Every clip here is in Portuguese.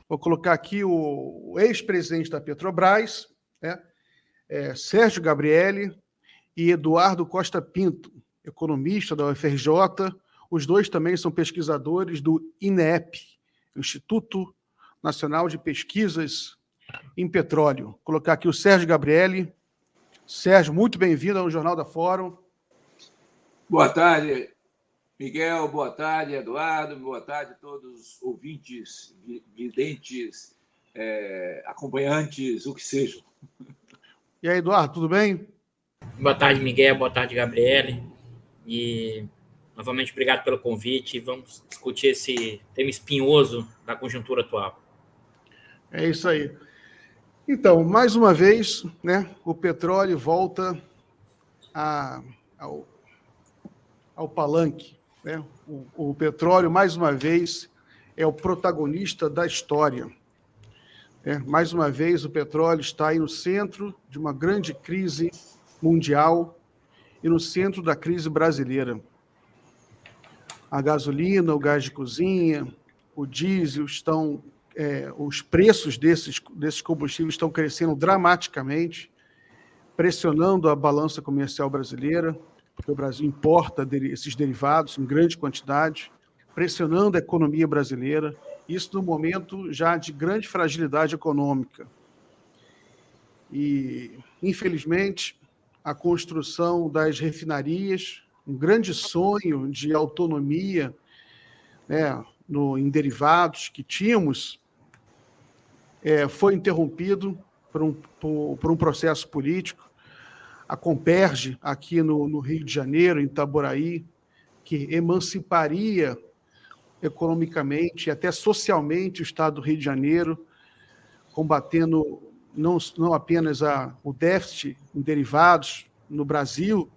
Vou colocar aqui o ex-presidente da Petrobras, né? Sérgio Gabrielli e Eduardo Costa Pinto, economista da UFRJ. Os dois também são pesquisadores do INEP, Instituto Nacional de Pesquisas em Petróleo. Vou colocar aqui o Sérgio Gabrielli. Sérgio, muito bem-vindo ao Jornal da Fórum. Boa tarde, Miguel. Boa tarde, Eduardo. Boa tarde a todos os ouvintes, videntes, acompanhantes, o que sejam. E aí, Eduardo, tudo bem? Boa tarde, Miguel. Boa tarde, Gabriele. E, novamente, obrigado pelo convite. Vamos discutir esse tema espinhoso da conjuntura atual. É isso aí. Então, mais uma vez, né, o petróleo volta ao palanque, né? O petróleo, mais uma vez, é o protagonista da história. Mais uma vez, o petróleo está aí no centro de uma grande crise mundial e no centro da crise brasileira. A gasolina, o gás de cozinha, o diesel estão... os preços desses combustíveis estão crescendo dramaticamente, pressionando a balança comercial brasileira, porque o Brasil importa esses derivados em grande quantidade, pressionando a economia brasileira, isso no momento já de grande fragilidade econômica. E, infelizmente, a construção das refinarias, um grande sonho de autonomia, né, em derivados que tínhamos, foi interrompido por um processo político. A Comperj, aqui no Rio de Janeiro, em Itaboraí, que emanciparia economicamente e até socialmente o Estado do Rio de Janeiro, combatendo não apenas o déficit em derivados no Brasil,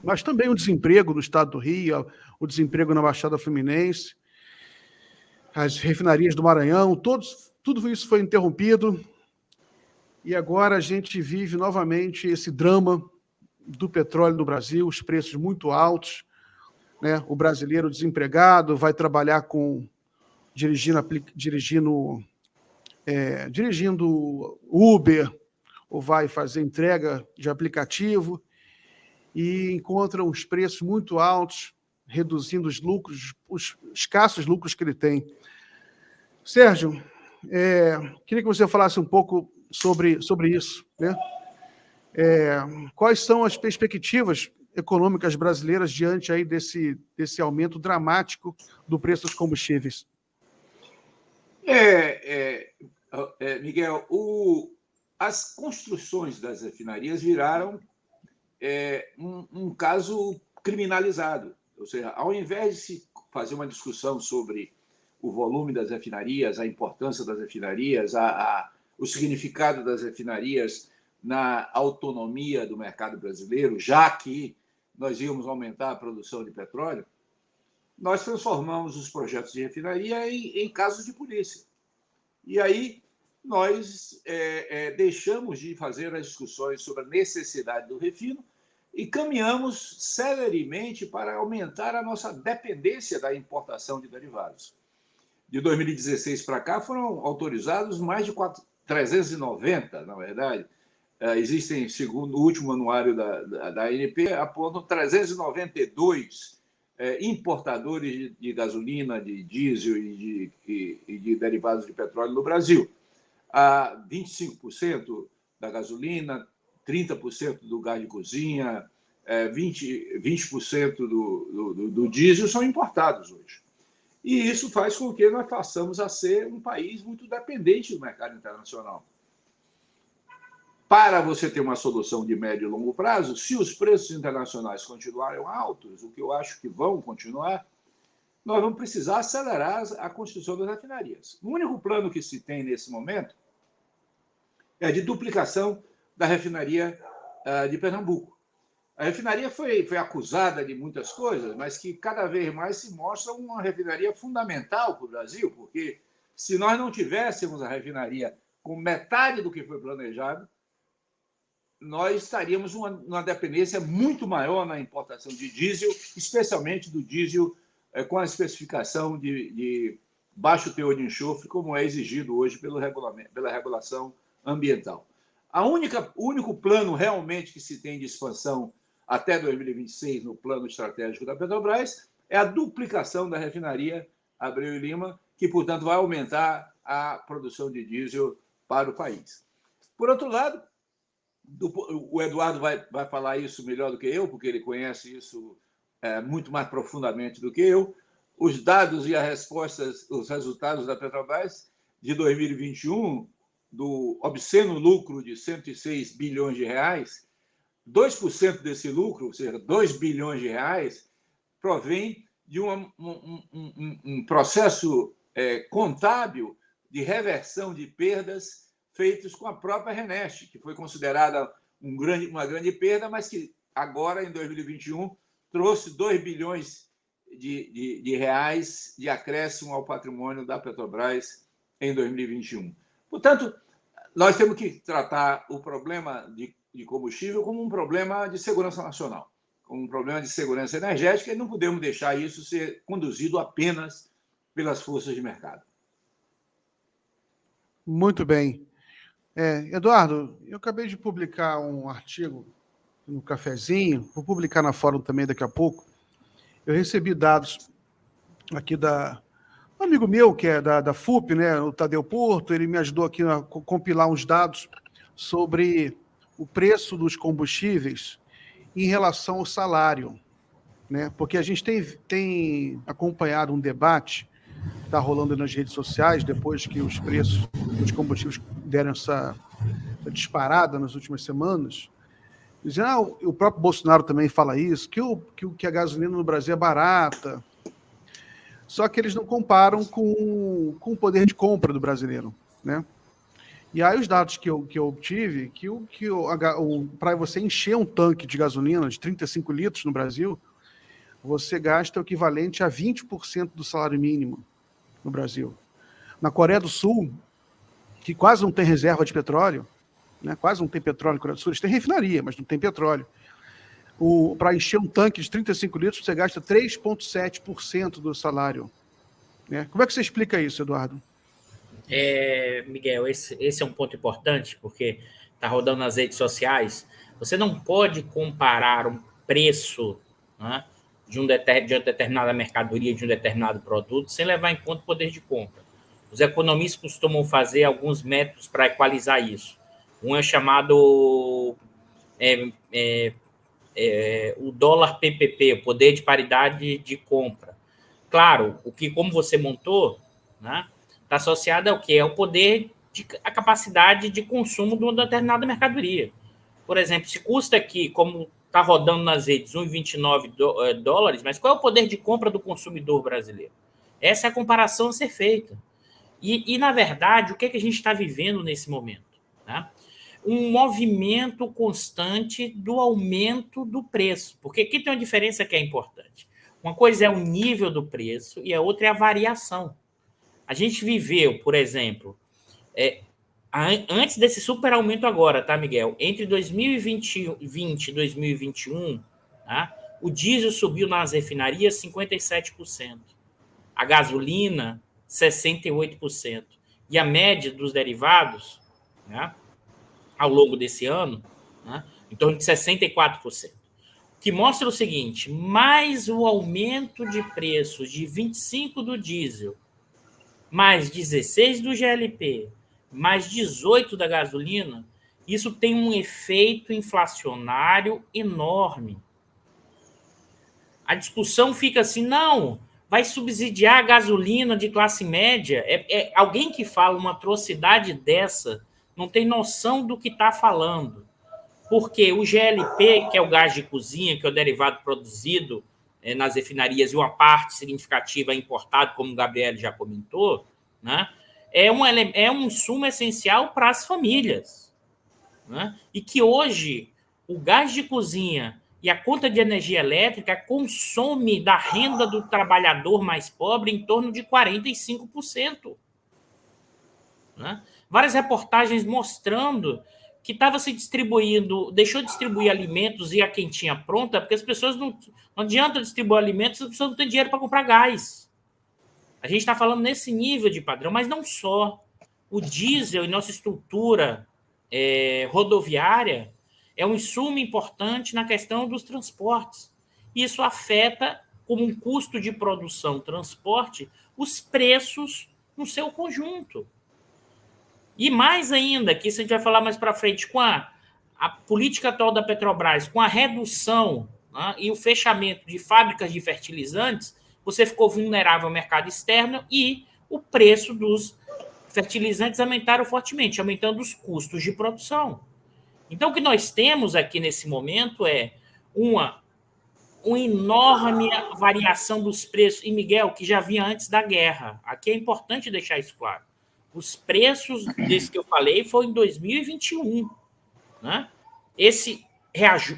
mas também o desemprego no Estado do Rio, o desemprego na Baixada Fluminense, as refinarias do Maranhão, tudo isso foi interrompido, e agora a gente vive novamente esse drama do petróleo no Brasil, os preços muito altos, né? O brasileiro desempregado vai trabalhar dirigindo Uber, ou vai fazer entrega de aplicativo, e encontra os preços muito altos, reduzindo os lucros, os escassos lucros que ele tem. Sérgio, queria que você falasse um pouco sobre isso, né? Quais são as perspectivas econômicas brasileiras diante aí desse aumento dramático do preço dos combustíveis? Miguel, as construções das refinarias viraram um caso criminalizado. Ou seja, ao invés de se fazer uma discussão sobre o volume das refinarias, a importância das refinarias, o significado das refinarias na autonomia do mercado brasileiro, já que nós íamos aumentar a produção de petróleo, nós transformamos os projetos de refinaria em casos de polícia. E aí nós deixamos de fazer as discussões sobre a necessidade do refino e caminhamos celeremente para aumentar a nossa dependência da importação de derivados. De 2016 para cá foram autorizados mais de 390, na verdade. Existem, segundo o último anuário da ANP, apontam 392 importadores de gasolina, de diesel e de derivados de petróleo no Brasil. 25% da gasolina, 30% do gás de cozinha, 20% do diesel são importados hoje. E isso faz com que nós passamos a ser um país muito dependente do mercado internacional. Para você ter uma solução de médio e longo prazo, se os preços internacionais continuarem altos, o que eu acho que vão continuar, nós vamos precisar acelerar a construção das refinarias. O único plano que se tem nesse momento é de duplicação da refinaria de Pernambuco. A refinaria foi acusada de muitas coisas, mas que cada vez mais se mostra uma refinaria fundamental para o Brasil, porque se nós não tivéssemos a refinaria com metade do que foi planejado, nós estaríamos numa dependência muito maior na importação de diesel, especialmente do diesel com a especificação de baixo teor de enxofre, como é exigido hoje pela regulação ambiental. O único plano realmente que se tem de expansão até 2026 no plano estratégico da Petrobras é a duplicação da refinaria Abreu e Lima, que, portanto, vai aumentar a produção de diesel para o país. Por outro lado, o Eduardo vai falar isso melhor do que eu, porque ele conhece isso muito mais profundamente do que eu. Os dados e as respostas, os resultados da Petrobras de 2021, do obsceno lucro de 106 bilhões de reais, 2% desse lucro, ou seja, 2 bilhões de reais, provém de um processo contábil de reversão de perdas feitos com a própria Reneste, que foi considerada uma grande perda, mas que agora, em 2021, trouxe 2 bilhões de reais de acréscimo ao patrimônio da Petrobras em 2021. Portanto, nós temos que tratar o problema de combustível como um problema de segurança nacional, como um problema de segurança energética, e não podemos deixar isso ser conduzido apenas pelas forças de mercado. Muito bem. Eduardo, eu acabei de publicar um artigo no Cafezinho, vou publicar na Fórum também daqui a pouco. Eu recebi dados aqui um amigo meu, que é da FUP, né, o Tadeu Porto, ele me ajudou aqui a compilar uns dados sobre o preço dos combustíveis em relação ao salário, né? Porque a gente tem acompanhado um debate que está rolando nas redes sociais, depois que os preços dos combustíveis deram essa disparada nas últimas semanas, dizendo, o próprio Bolsonaro também fala isso, que a gasolina no Brasil é barata, só que eles não comparam com o poder de compra do brasileiro, né? E aí os dados que eu obtive, para você encher um tanque de gasolina de 35 litros no Brasil, você gasta o equivalente a 20% do salário mínimo no Brasil. Na Coreia do Sul, que quase não tem reserva de petróleo, né? Quase não tem petróleo na Coreia do Sul, eles têm refinaria, mas não tem petróleo. Para encher um tanque de 35 litros, você gasta 3,7% do salário, né? Como é que você explica isso, Eduardo? Miguel, esse é um ponto importante, porque está rodando nas redes sociais. Você não pode comparar um preço, né, de uma determinada mercadoria, de um determinado produto, sem levar em conta o poder de compra. Os economistas costumam fazer alguns métodos para equalizar isso. Um é chamado o dólar PPP, o poder de paridade de compra. Claro, como você montou, né, está associado ao quê? É o poder, a capacidade de consumo de uma determinada mercadoria. Por exemplo, se custa aqui, como está rodando nas redes, 1,29 dólares, mas qual é o poder de compra do consumidor brasileiro? Essa é a comparação a ser feita. E na verdade, o que a gente está vivendo nesse momento? Né? Um movimento constante do aumento do preço, porque aqui tem uma diferença que é importante. Uma coisa é o nível do preço e a outra é a variação. A gente viveu, por exemplo, antes desse super aumento agora, tá, Miguel? Entre 2020 e 2021, tá? O diesel subiu nas refinarias 57%. A gasolina, 68%. E a média dos derivados, né, ao longo desse ano, né, em torno de 64%. Que mostra o seguinte, mais o aumento de preços de 25% do diesel, mais 16% do GLP, mais 18% da gasolina, isso tem um efeito inflacionário enorme. A discussão fica assim, não, vai subsidiar a gasolina de classe média. Alguém que fala uma atrocidade dessa não tem noção do que está falando. Porque o GLP, que é o gás de cozinha, que é o derivado produzido nas refinarias e uma parte significativa é importado, como o Gabriel já comentou, né, é um insumo essencial para as famílias. Né, e que hoje o gás de cozinha e a conta de energia elétrica consome da renda do trabalhador mais pobre em torno de 45%. Né? Várias reportagens mostrando que estava se distribuindo, deixou de distribuir alimentos e a quentinha pronta, porque as pessoas não adianta distribuir alimentos, as pessoas não têm dinheiro para comprar gás. A gente está falando nesse nível de padrão, mas não só. O diesel e nossa estrutura rodoviária é um insumo importante na questão dos transportes. Isso afeta, como um custo de produção, transporte, os preços no seu conjunto. E mais ainda, que isso a gente vai falar mais para frente, com a política atual da Petrobras, com a redução, né, e o fechamento de fábricas de fertilizantes, você ficou vulnerável ao mercado externo e o preço dos fertilizantes aumentaram fortemente, aumentando os custos de produção. Então, o que nós temos aqui nesse momento é uma enorme variação dos preços. E, Miguel, que já vinha antes da guerra. Aqui é importante deixar isso claro. Os preços desse que eu falei foi em 2021. Né? Esse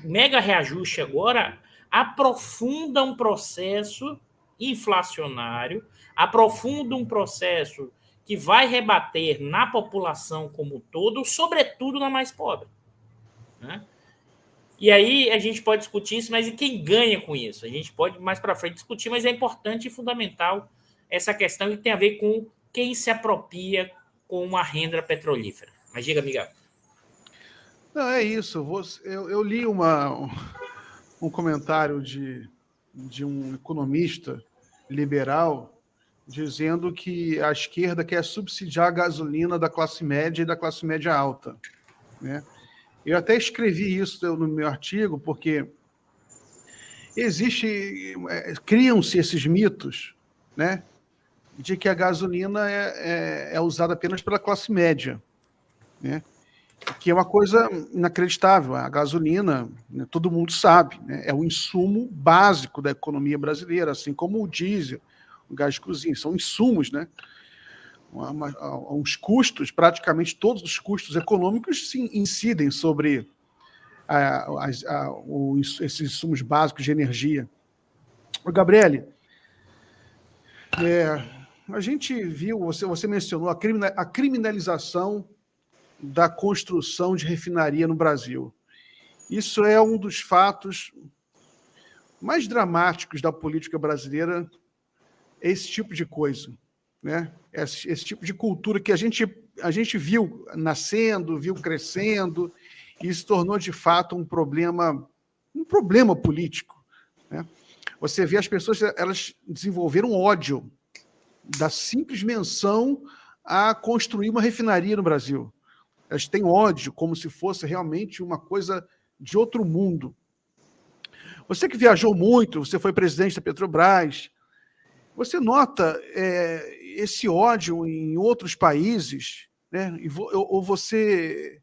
mega reajuste agora aprofunda um processo inflacionário, aprofunda um processo que vai rebater na população como um todo, sobretudo na mais pobre. Né? E aí a gente pode discutir isso, mas e quem ganha com isso? A gente pode mais para frente discutir, mas é importante e fundamental essa questão que tem a ver com quem se apropria com uma renda petrolífera. Mas diga, Miguel. Não, é isso. Eu li um comentário de um economista liberal dizendo que a esquerda quer subsidiar a gasolina da classe média e da classe média alta. Né? Eu até escrevi isso no meu artigo, porque criam-se esses mitos, né, de que a gasolina é usada apenas pela classe média, né, que é uma coisa inacreditável. A gasolina, né, todo mundo sabe, né, é o insumo básico da economia brasileira, assim como o diesel, o gás de cozinha, são insumos, né? Uns custos, praticamente todos os custos econômicos se incidem sobre esses insumos básicos de energia. Gabriele, a gente viu, você mencionou a criminalização da construção de refinaria no Brasil. Isso é um dos fatos mais dramáticos da política brasileira, esse tipo de coisa, né? Esse tipo de cultura que a gente viu nascendo, viu crescendo, e se tornou, de fato, um problema político. Né? Você vê as pessoas, elas desenvolveram ódio da simples menção a construir uma refinaria no Brasil. Elas têm ódio como se fosse realmente uma coisa de outro mundo. Você que viajou muito, você foi presidente da Petrobras, você nota esse ódio em outros países, né? Ou você...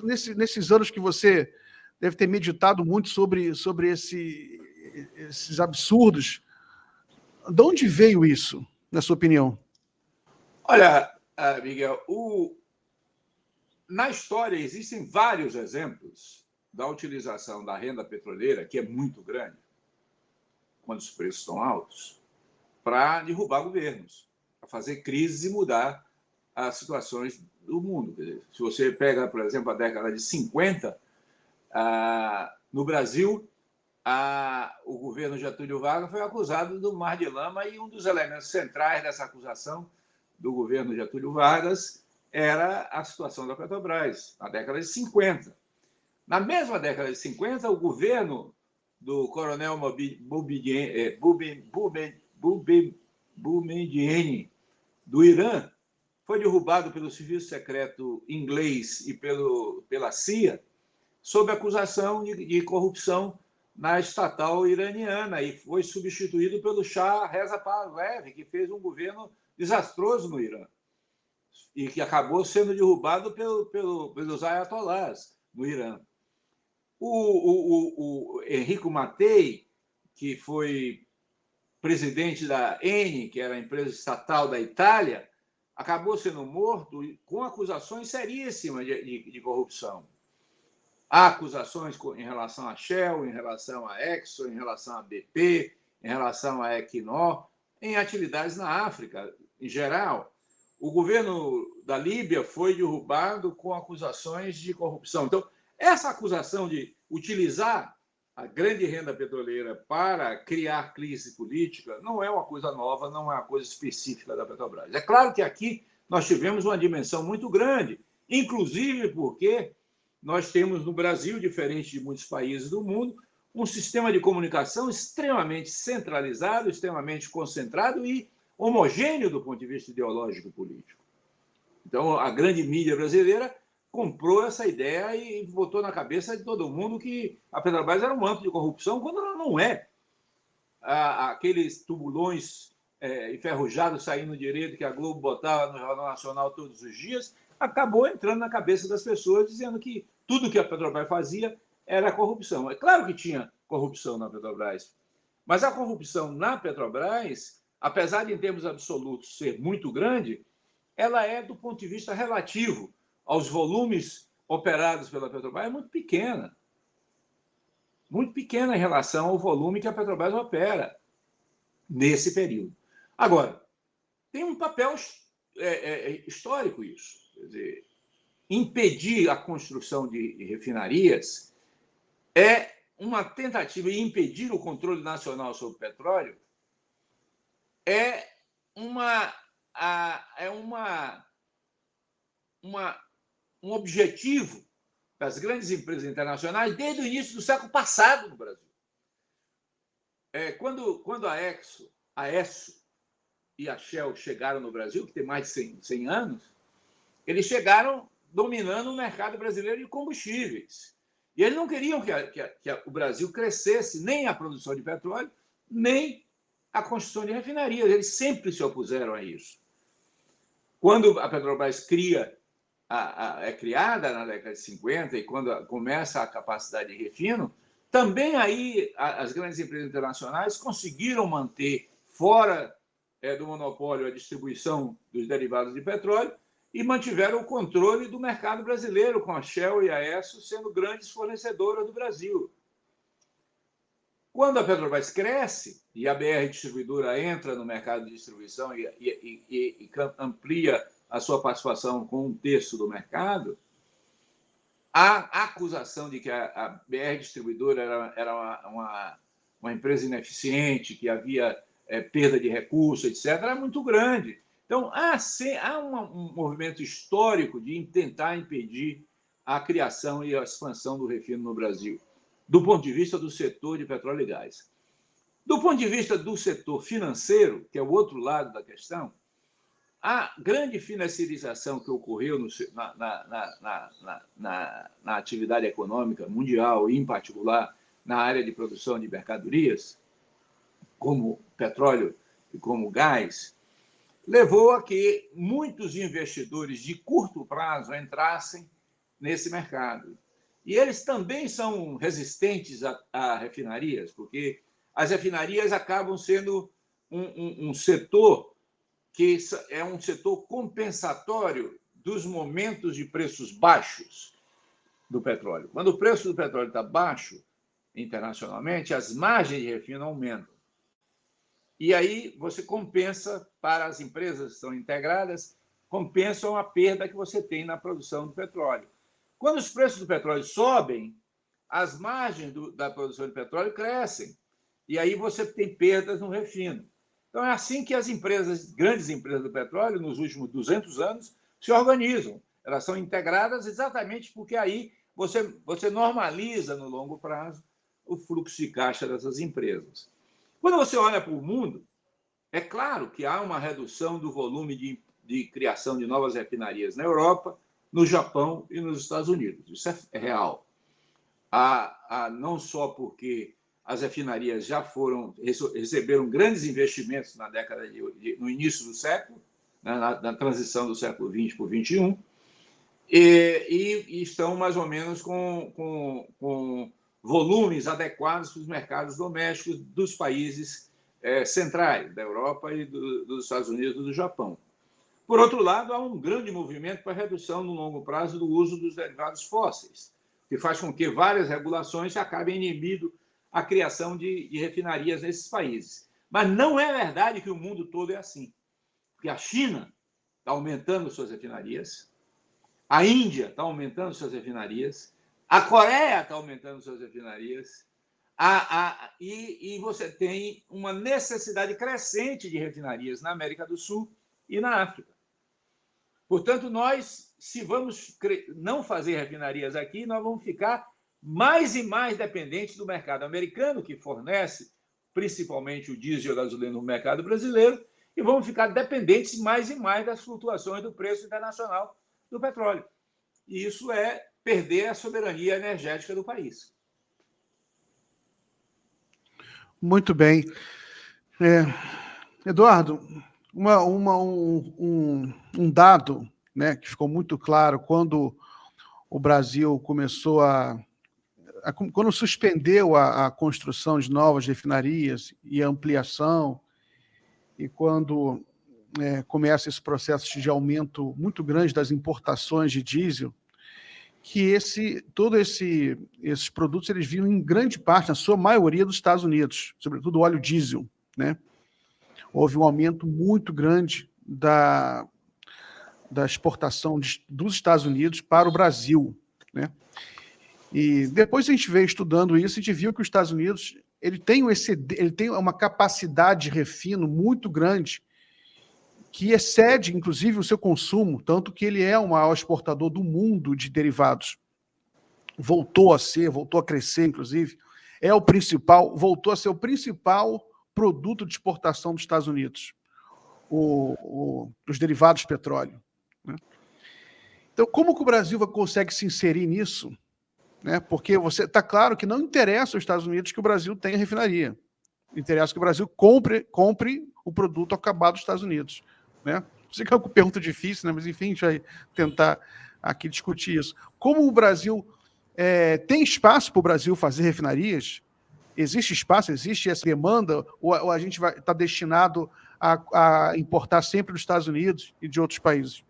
nesses anos que você deve ter meditado muito sobre esses absurdos, de onde veio isso, na sua opinião? Olha, Miguel, na história existem vários exemplos da utilização da renda petroleira, que é muito grande, quando os preços estão altos, para derrubar governos, para fazer crises e mudar as situações do mundo. Quer dizer, se você pega, por exemplo, a década de 50, no Brasil, o governo Getúlio Vargas foi acusado do mar de lama, e um dos elementos centrais dessa acusação do governo Getúlio Vargas era a situação da Petrobras, na década de 50. Na mesma década de 50, o governo do coronel Boumediene, do Irã, foi derrubado pelo serviço secreto inglês e pela CIA sob acusação de corrupção na estatal iraniana, e foi substituído pelo Shah Reza Pahlavi, que fez um governo desastroso no Irã e que acabou sendo derrubado pelos ayatollahs no Irã. O Enrico Mattei, que foi presidente da Eni, que era a empresa estatal da Itália, acabou sendo morto com acusações seríssimas de corrupção. Há acusações em relação a Shell, em relação a Exxon, em relação a BP, em relação a Equinor, em atividades na África, em geral. O governo da Líbia foi derrubado com acusações de corrupção. Então, essa acusação de utilizar a grande renda petroleira para criar crise política não é uma coisa nova, não é uma coisa específica da Petrobras. É claro que aqui nós tivemos uma dimensão muito grande, inclusive porque nós temos no Brasil, diferente de muitos países do mundo, um sistema de comunicação extremamente centralizado, extremamente concentrado e homogêneo do ponto de vista ideológico e político. Então, a grande mídia brasileira comprou essa ideia e botou na cabeça de todo mundo que a Petrobras era um manto de corrupção, quando ela não é. Aqueles tubulões enferrujados saindo direito que a Globo botava no Jornal Nacional todos os dias, acabou entrando na cabeça das pessoas, dizendo que tudo que a Petrobras fazia era corrupção. É claro que tinha corrupção na Petrobras, mas a corrupção na Petrobras, apesar de, em termos absolutos, ser muito grande, ela é, do ponto de vista relativo aos volumes operados pela Petrobras, muito pequena. Muito pequena em relação ao volume que a Petrobras opera nesse período. Agora, tem um papel histórico isso. Quer dizer, impedir a construção de refinarias é uma tentativa de impedir o controle nacional sobre o petróleo, um objetivo das grandes empresas internacionais desde o início do século passado no Brasil. Quando a Esso e a Shell chegaram no Brasil, que tem mais de 100 anos, eles chegaram dominando o mercado brasileiro de combustíveis. E eles não queriam que o Brasil crescesse nem a produção de petróleo, nem a construção de refinarias. Eles sempre se opuseram a isso. Quando a Petrobras é criada na década de 50 e quando começa a capacidade de refino, também aí as grandes empresas internacionais conseguiram manter fora do monopólio a distribuição dos derivados de petróleo e mantiveram o controle do mercado brasileiro, com a Shell e a Esso sendo grandes fornecedoras do Brasil. Quando a Petrobras cresce e a BR Distribuidora entra no mercado de distribuição e amplia a sua participação com 1/3 do mercado, a acusação de que a BR Distribuidora era uma empresa ineficiente, que havia perda de recursos, etc., era muito grande. Então, há um movimento histórico de tentar impedir a criação e a expansão do refino no Brasil, do ponto de vista do setor de petróleo e gás. Do ponto de vista do setor financeiro, que é o outro lado da questão, a grande financiarização que ocorreu na atividade econômica mundial, e em particular na área de produção de mercadorias, como petróleo e como gás, levou a que muitos investidores de curto prazo entrassem nesse mercado. E eles também são resistentes a refinarias, porque as refinarias acabam sendo um setor que é um setor compensatório dos momentos de preços baixos do petróleo. Quando o preço do petróleo está baixo internacionalmente, as margens de refino aumentam. E aí você compensa, para as empresas que estão integradas, compensam a perda que você tem na produção do petróleo. Quando os preços do petróleo sobem, as margens da produção de petróleo crescem. E aí você tem perdas no refino. Então, é assim que as grandes empresas do petróleo, nos últimos 200 anos, se organizam. Elas são integradas exatamente porque aí você normaliza, no longo prazo, o fluxo de caixa dessas empresas. Quando você olha para o mundo, é claro que há uma redução do volume de criação de novas refinarias na Europa, no Japão e nos Estados Unidos. Isso é real. Não só porque as refinarias já receberam grandes investimentos na década no início do século, na transição do século XX para o XXI, e estão mais ou menos com volumes adequados para os mercados domésticos dos países centrais, da Europa e dos Estados Unidos e do Japão. Por outro lado, há um grande movimento para a redução no longo prazo do uso dos derivados fósseis, que faz com que várias regulações acabem inibindo a criação de refinarias nesses países. Mas não é verdade que o mundo todo é assim. Porque a China está aumentando suas refinarias, a Índia está aumentando suas refinarias, a Coreia está aumentando suas refinarias, E você tem uma necessidade crescente de refinarias na América do Sul e na África. Portanto, nós, se vamos não fazer refinarias aqui, nós vamos ficar mais e mais dependentes do mercado americano, que fornece principalmente o diesel e a gasolina no mercado brasileiro, e vamos ficar dependentes mais e mais das flutuações do preço internacional do petróleo. E isso é perder a soberania energética do país. Muito bem. Eduardo, um dado, né, que ficou muito claro quando o Brasil começou quando suspendeu a construção de novas refinarias e a ampliação, e quando começa esse processo de aumento muito grande das importações de diesel, que esses produtos eles vinham em grande parte, na sua maioria, dos Estados Unidos, sobretudo o óleo diesel, né? Houve um aumento muito grande da exportação dos Estados Unidos para o Brasil, né? E depois a gente veio estudando isso e a gente viu que os Estados Unidos ele tem uma capacidade de refino muito grande, que excede, inclusive, o seu consumo, tanto que ele é o maior exportador do mundo de derivados. Voltou a crescer, inclusive, voltou a ser o principal produto de exportação dos Estados Unidos, os derivados de petróleo, né? Então, como que o Brasil consegue se inserir nisso? Né? Porque está claro que não interessa aos Estados Unidos que o Brasil tenha refinaria. Interessa que o Brasil compre o produto acabado dos Estados Unidos, né? Sei que é uma pergunta difícil, né? Mas enfim, a gente vai tentar aqui discutir isso. Como o Brasil tem espaço para o Brasil fazer refinarias? Existe espaço? Existe essa demanda? Ou a gente está destinado a importar sempre dos Estados Unidos e de outros países?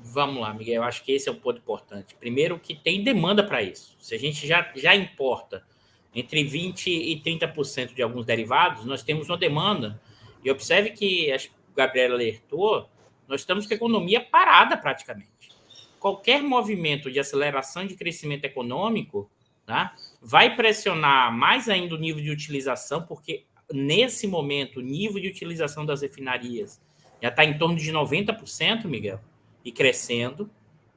Vamos lá, Miguel. Eu acho que esse é um ponto importante. Primeiro, que tem demanda para isso. Se a gente já importa entre 20% e 30% de alguns derivados, nós temos uma demanda. E observe que, acho que o Gabriel alertou, nós estamos com a economia parada praticamente. Qualquer movimento de aceleração de crescimento econômico, tá, vai pressionar mais ainda o nível de utilização, porque nesse momento o nível de utilização das refinarias já está em torno de 90%, Miguel, e crescendo,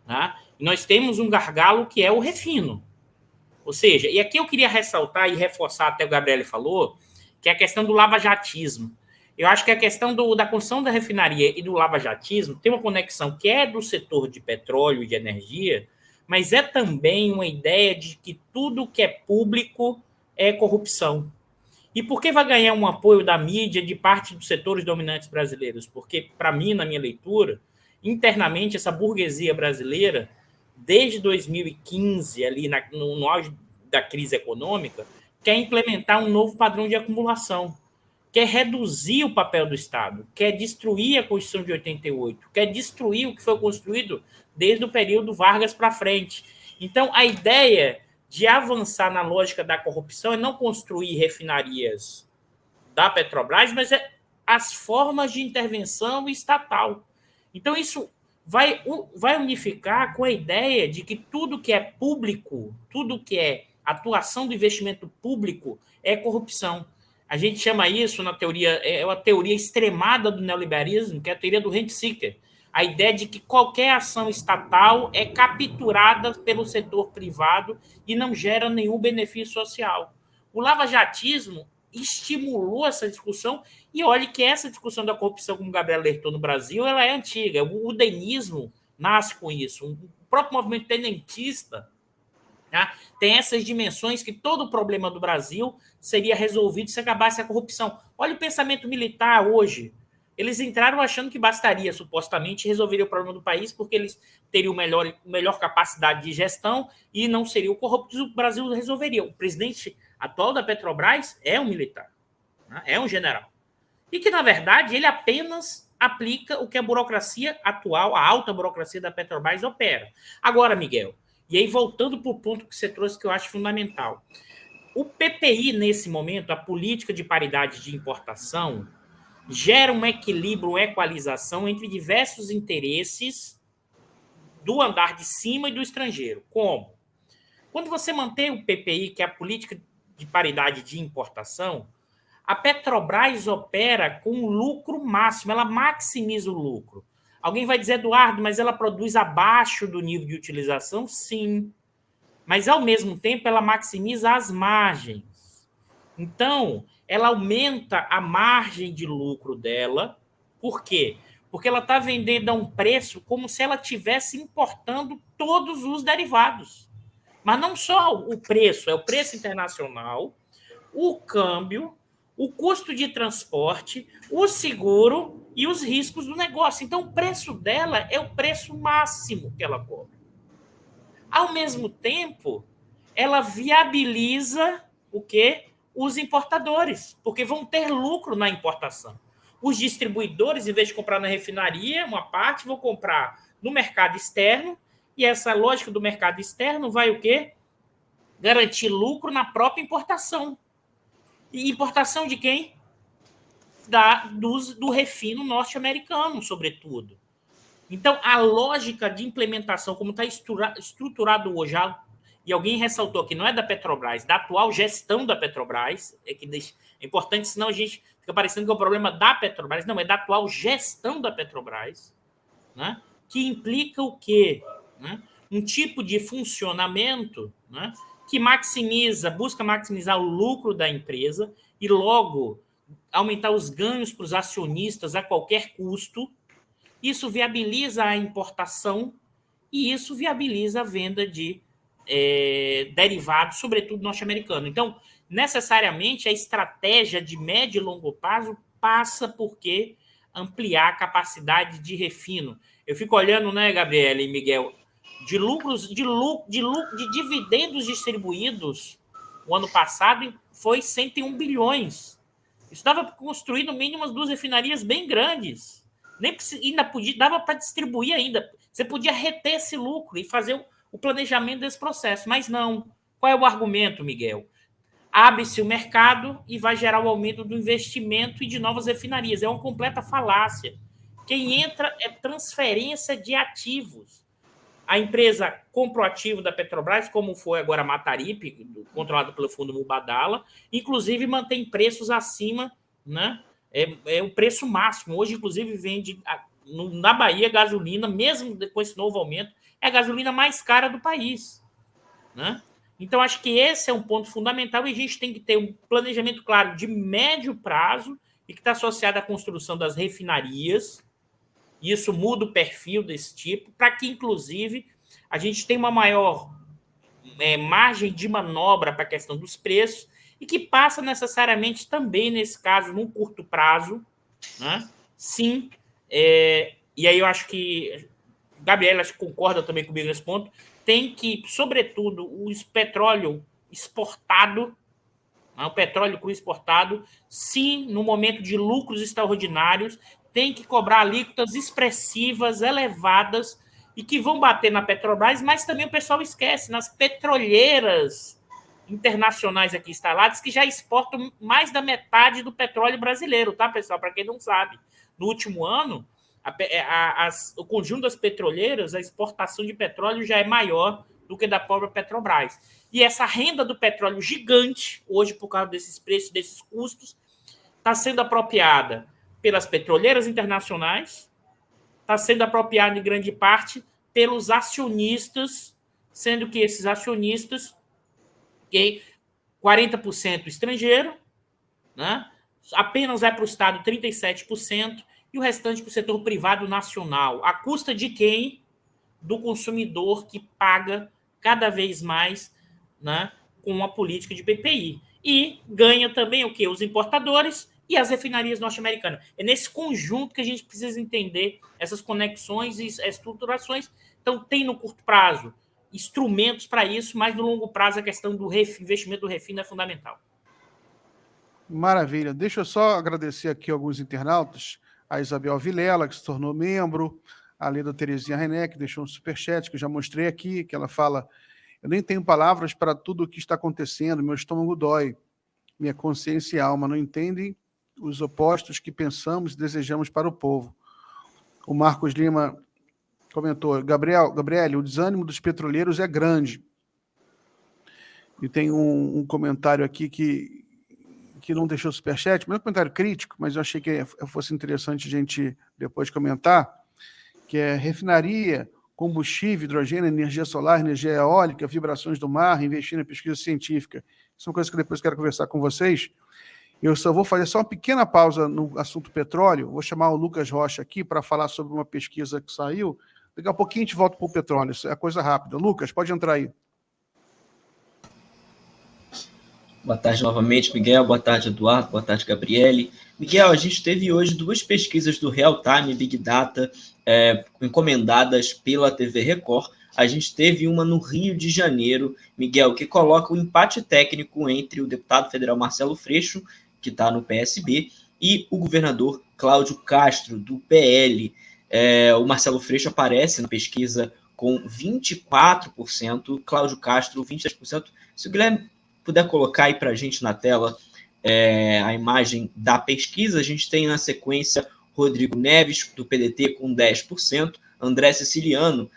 tá? E nós temos um gargalo que é o refino. Ou seja, e aqui eu queria ressaltar e reforçar, até o Gabriel falou, que é a questão do lavajatismo. Eu acho que a questão da construção da refinaria e do lavajatismo tem uma conexão que é do setor de petróleo e de energia, mas é também uma ideia de que tudo que é público é corrupção. E por que vai ganhar um apoio da mídia de parte dos setores dominantes brasileiros? Porque, para mim, na minha leitura, internamente, essa burguesia brasileira, desde 2015, ali no auge da crise econômica, quer implementar um novo padrão de acumulação, quer reduzir o papel do Estado, quer destruir a Constituição de 88, quer destruir o que foi construído desde o período Vargas para frente. Então, a ideia de avançar na lógica da corrupção é não construir refinarias da Petrobras, mas as formas de intervenção estatal. Então, isso vai unificar com a ideia de que tudo que é público, tudo que é atuação do investimento público é corrupção. A gente chama isso, na teoria, é uma teoria extremada do neoliberalismo, que é a teoria do rent-seeker. A ideia de que qualquer ação estatal é capturada pelo setor privado e não gera nenhum benefício social. O lavajatismo estimulou essa discussão, e olhe que essa discussão da corrupção, como o Gabriel alertou no Brasil, ela é antiga. O denismo nasce com isso. O próprio movimento tenentista, tá, tem essas dimensões que todo o problema do Brasil seria resolvido se acabasse a corrupção. Olha o pensamento militar hoje. Eles entraram achando que bastaria, supostamente, resolver o problema do país, porque eles teriam melhor capacidade de gestão e não seriam corruptos, o Brasil resolveria. O presidente atual da Petrobras é um militar, né? É um general. E que, na verdade, ele apenas aplica o que a burocracia atual, a alta burocracia da Petrobras opera. Agora, Miguel, e aí voltando para o ponto que você trouxe, que eu acho fundamental. O PPI, nesse momento, a política de paridade de importação, gera um equilíbrio, uma equalização entre diversos interesses do andar de cima e do estrangeiro. Como? Quando você mantém o PPI, que é a política de paridade de importação, a Petrobras opera com lucro máximo, ela maximiza o lucro. Alguém vai dizer, Eduardo, mas ela produz abaixo do nível de utilização? Sim. Mas, ao mesmo tempo, ela maximiza as margens. Então, ela aumenta a margem de lucro dela. Por quê? Porque ela está vendendo a um preço como se ela estivesse importando todos os derivados. Mas não só o preço, é o preço internacional, o câmbio, o custo de transporte, o seguro e os riscos do negócio. Então, o preço dela é o preço máximo que ela cobra. Ao mesmo tempo, ela viabiliza o quê? Os importadores, porque vão ter lucro na importação. Os distribuidores, em vez de comprar na refinaria, uma parte, vão comprar no mercado externo, e essa lógica do mercado externo vai o quê? Garantir lucro na própria importação. E importação de quem? Do refino norte-americano, sobretudo. Então, a lógica de implementação, como está estruturado hoje, e alguém ressaltou que não é da Petrobras, da atual gestão da Petrobras, é importante, senão a gente fica parecendo que é um problema da Petrobras, não, é da atual gestão da Petrobras, né, que implica o quê? Né, um tipo de funcionamento, né, que busca maximizar o lucro da empresa e logo aumentar os ganhos para os acionistas a qualquer custo. Isso viabiliza a importação e isso viabiliza a venda de derivados, sobretudo norte-americano. Então, necessariamente, a estratégia de médio e longo prazo passa por quê? Ampliar a capacidade de refino. Eu fico olhando, né, Gabriela e Miguel, de dividendos distribuídos o ano passado foi 101 bilhões. Isso dava para construir no mínimo umas 2 refinarias bem grandes. Dava para distribuir ainda. Você podia reter esse lucro e fazer o planejamento desse processo, mas não. Qual é o argumento, Miguel? Abre-se o mercado e vai gerar o aumento do investimento e de novas refinarias. É uma completa falácia. Quem entra é transferência de ativos. A empresa compra o ativo da Petrobras, como foi agora a Mataripe, controlada pelo fundo Mubadala, inclusive mantém preços acima, né? É o preço máximo. Hoje, inclusive, vende na Bahia gasolina, mesmo com esse novo aumento, é a gasolina mais cara do país, né? Então, acho que esse é um ponto fundamental e a gente tem que ter um planejamento claro de médio prazo e que está associado à construção das refinarias. E isso muda o perfil desse tipo, para que, inclusive, a gente tenha uma maior margem de manobra para a questão dos preços e que passa necessariamente também, nesse caso, num curto prazo, né? Sim, e aí eu acho que Gabriela concorda também comigo nesse ponto, tem que, sobretudo, o petróleo exportado, né, o petróleo cru exportado, sim, no momento de lucros extraordinários, tem que cobrar alíquotas expressivas, elevadas, e que vão bater na Petrobras, mas também o pessoal esquece, nas petroleiras internacionais aqui instaladas, que já exportam mais da metade do petróleo brasileiro, tá, pessoal? Para quem não sabe, no último ano, o conjunto das petroleiras, a exportação de petróleo já é maior do que da própria Petrobras. E essa renda do petróleo gigante, hoje, por causa desses preços, desses custos, está sendo apropriada pelas petroleiras internacionais, está sendo apropriada em grande parte pelos acionistas, sendo que esses acionistas, 40% estrangeiro, né? Apenas vai para o Estado 37%, e o restante para o setor privado nacional. À custa de quem? Do consumidor que paga cada vez mais, né, com a política de PPI. E ganha também o quê? Os importadores e as refinarias norte-americanas. É nesse conjunto que a gente precisa entender essas conexões e estruturações. Então, tem no curto prazo instrumentos para isso, mas no longo prazo a questão do investimento do refino é fundamental. Maravilha. Deixa eu só agradecer aqui alguns internautas. A Isabel Vilela, que se tornou membro, a Leda Terezinha René, que deixou um superchat, que eu já mostrei aqui, que ela fala: eu nem tenho palavras para tudo o que está acontecendo, meu estômago dói, minha consciência e alma não entendem os opostos que pensamos e desejamos para o povo. O Marcos Lima comentou: Gabriele, o desânimo dos petroleiros é grande. E tem um comentário aqui que não deixou superchat, mas é um comentário crítico, mas eu achei que fosse interessante a gente depois comentar, que é refinaria, combustível, hidrogênio, energia solar, energia eólica, vibrações do mar, investir na pesquisa científica. São coisas que depois eu quero conversar com vocês. Eu só vou fazer só uma pequena pausa no assunto petróleo. Vou chamar o Lucas Rocha aqui para falar sobre uma pesquisa que saiu. Daqui a pouquinho a gente volta para o petróleo. Isso é coisa rápida. Lucas, pode entrar aí. Boa tarde novamente, Miguel. Boa tarde, Eduardo. Boa tarde, Gabriele. Miguel, a gente teve hoje 2 pesquisas do Real Time Big Data encomendadas pela TV Record. A gente teve uma no Rio de Janeiro, Miguel, que coloca o empate técnico entre o deputado federal Marcelo Freixo, que está no PSB, e o governador Cláudio Castro, do PL. O Marcelo Freixo aparece na pesquisa com 24%, Cláudio Castro 23%. Se o Guilherme puder colocar aí para a gente na tela a imagem da pesquisa, a gente tem na sequência Rodrigo Neves, do PDT, com 10%, André Siciliano,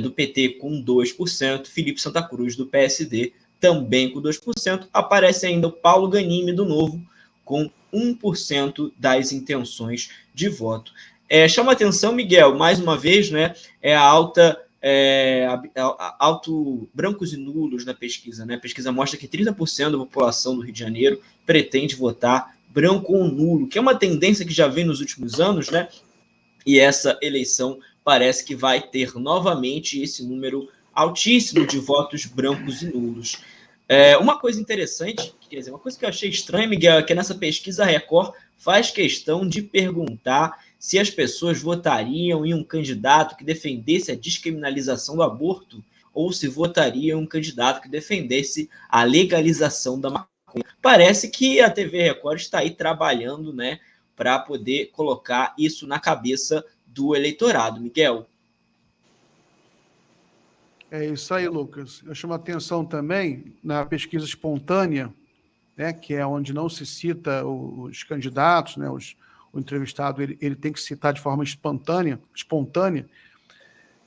do PT, com 2%, Felipe Santa Cruz, do PSD, também com 2%, aparece ainda o Paulo Ganimi, do Novo, com 1% das intenções de voto. Chama atenção, Miguel, mais uma vez, né, a alta... alto brancos e nulos na pesquisa, né? A pesquisa mostra que 30% da população do Rio de Janeiro pretende votar branco ou nulo, que é uma tendência que já vem nos últimos anos, né? E essa eleição parece que vai ter novamente esse número altíssimo de votos brancos e nulos. Uma coisa interessante, quer dizer, uma coisa que eu achei estranha, Miguel, é que nessa pesquisa a Record faz questão de perguntar se as pessoas votariam em um candidato que defendesse a descriminalização do aborto ou se votariam em um candidato que defendesse a legalização da maconha. Parece que a TV Record está aí trabalhando, né, para poder colocar isso na cabeça do eleitorado, Miguel. É isso aí, Lucas. Eu chamo a atenção também na pesquisa espontânea, né, que é onde não se cita os candidatos, né, o entrevistado ele tem que citar de forma espontânea.